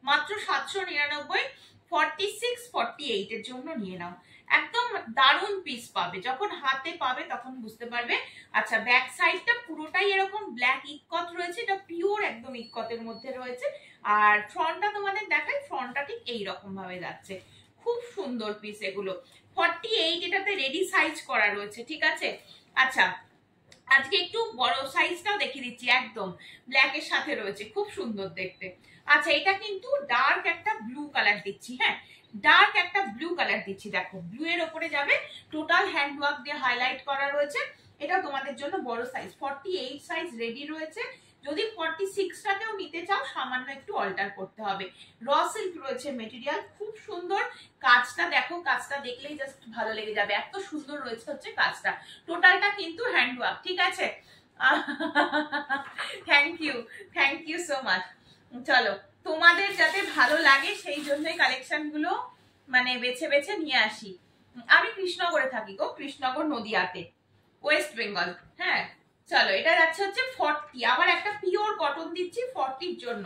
A: মাত্র 799। 46, 48 এর জন্য নিয়ে নাও। একদম দারুণ পিস পাবে, যখন হাতে পাবে তখন বুঝতে পারবে। আচ্ছা, ব্যাক সাইডটা পুরোটাই এরকম ব্ল্যাক ইক্কত রয়েছে, এটা পিওর একদম ইক্কতের মধ্যে রয়েছে। আর ফ্রন্টটা তোমাদের দেখাই, ফ্রন্টটা ঠিক এইরকম ভাবে যাচ্ছে, খুব সুন্দর পিস এগুলো। 48 এটাতে রেডি সাইজ করা রয়েছে, ঠিক আছে। আচ্ছা, আজকে একটু বড় সাইজটাও দেখিয়ে দিচ্ছি, একদম ব্ল্যাক এর সাথে রয়েছে, খুব সুন্দর দেখতে। আচ্ছা, এটা কিন্তু ডার্ক একটা ব্লু কালার দিচ্ছি। হ্যাঁ, ডার্ক একটা ব্লু কালার দিচ্ছি, দেখো ব্লু এর ওপরে যাবে, টোটাল হ্যান্ড ওয়ার্ক দিয়ে হাইলাইট করা রয়েছে। এটা তোমাদের জন্য বড় সাইজ, 48 সাইজ রেডি রয়েছে। যদি 46টাকেও নিতে চাও সামান্য একটু অল্টার করতে হবে। র সিল্ক রয়েছে মেটেরিয়াল, খুব সুন্দর। কাজটা দেখো, কাজটা দেখলেই জাস্ট ভালো লেগে যাবে, এত সুন্দর রয়েছে হচ্ছে কাজটা। টোটালটা কিন্তু হ্যান্ড ওয়ার্ক, ঠিক আছে। Thank you so much. চলো, তোমাদের যাতে ভালো লাগে সেই জন্যই কালেকশন গুলো মানে বেছে বেছে নিয়ে আসি। আমি কৃষ্ণনগরে থাকি গো, কৃষ্ণনগর নদিয়াতে, ওয়েস্ট বেঙ্গল। হ্যাঁ, চলো, এটা যাচ্ছে হচ্ছে 40। আবার একটা পিওর কটন দিচ্ছি 40-র জন্য,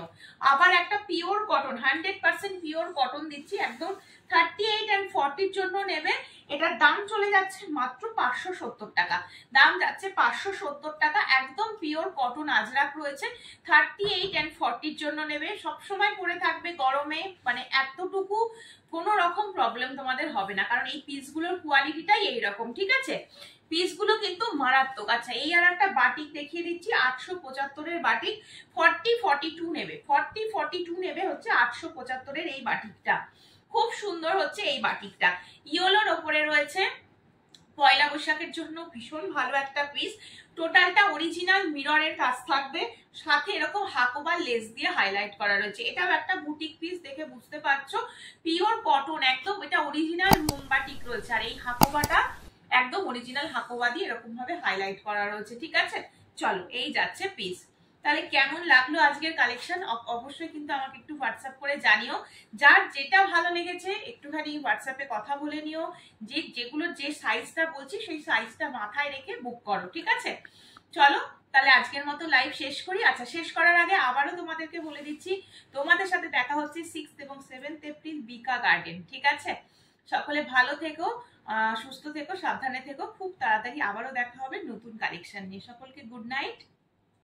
A: আবার একটা পিওর কটন, 100% পিওর কটন দিচ্ছি একদম। 38 and 40-র জন্য নেবে। এটার দাম চলে যাচ্ছে মাত্র 570 টাকা, দাম যাচ্ছে 570 টাকা। একদম পিওর কটন আজরাক রয়েছে। 38 and 40-র জন্য নেবে, সবসময় পরে থাকবে গরমে, মানে এতটুকু কোনো রকম প্রবলেম তোমাদের হবে না, কারণ এই পিসগুলোর কোয়ালিটিটাই এইরকম, ঠিক আছে। পিসগুলো কিন্তু মারাত্মক। আচ্ছা, এই আর একটা বাটিক দেখিয়ে দিচ্ছি, 875-এর বাটিক। 40, 42 নেবে, 40, 42 নেবে হচ্ছে 875-এর এই বাটিকটা। খুব সুন্দর হচ্ছে এই বাটিকটা, ইয়েলোর ওপরে রয়েছে। পয়লা বৈশাখের জন্য ভীষণ ভালো একটা পিস। টোটালটা অরিজিনাল মিররের কাজ থাকবে, সাথে এরকম হাকোবার লেস দিয়ে হাইলাইট করা রয়েছে। এটাও একটা বুটিক পিস, দেখে বুঝতে পারছো। পিওর কটন একদম, এটা অরিজিনাল মোমবাটিক রয়েছে। আর এই হাকোবাটা একদম অরিজিনাল হাকোবা দিয়ে এরকম ভাবে হাইলাইট করা রয়েছে, ঠিক আছে। চলো, এই যাচ্ছে পিস। তাহলে কেমন লাগলো আজকের কালেকশন অবশ্যই কিন্তু আমাকে একটু হোয়াটসঅ্যাপ করে জানিও। যার যেটা ভালো লেগেছে একটুখানি হোয়াটসঅ্যাপে কথা বলে নিও, যেগুলো যে সাইজটা বলছি সেই সাইজটা মাথায় রেখে বুক করো, ঠিক আছে। চলো, তাহলে আজকের মতো লাইভ শেষ করি। আচ্ছা, শেষ করার আগে আবারও তোমাদেরকে বলে দিচ্ছি, তোমাদের সাথে দেখা হচ্ছে 6th এবং 7th এপ্রিল বিকা গার্ডেন, ঠিক আছে। সকলে ভালো থেকো, সুস্থ থেকো, সাবধানে থেকো। খুব তাড়াতাড়ি আবারও দেখা হবে নতুন কালেকশন নিয়ে। সকলকে গুড নাইট।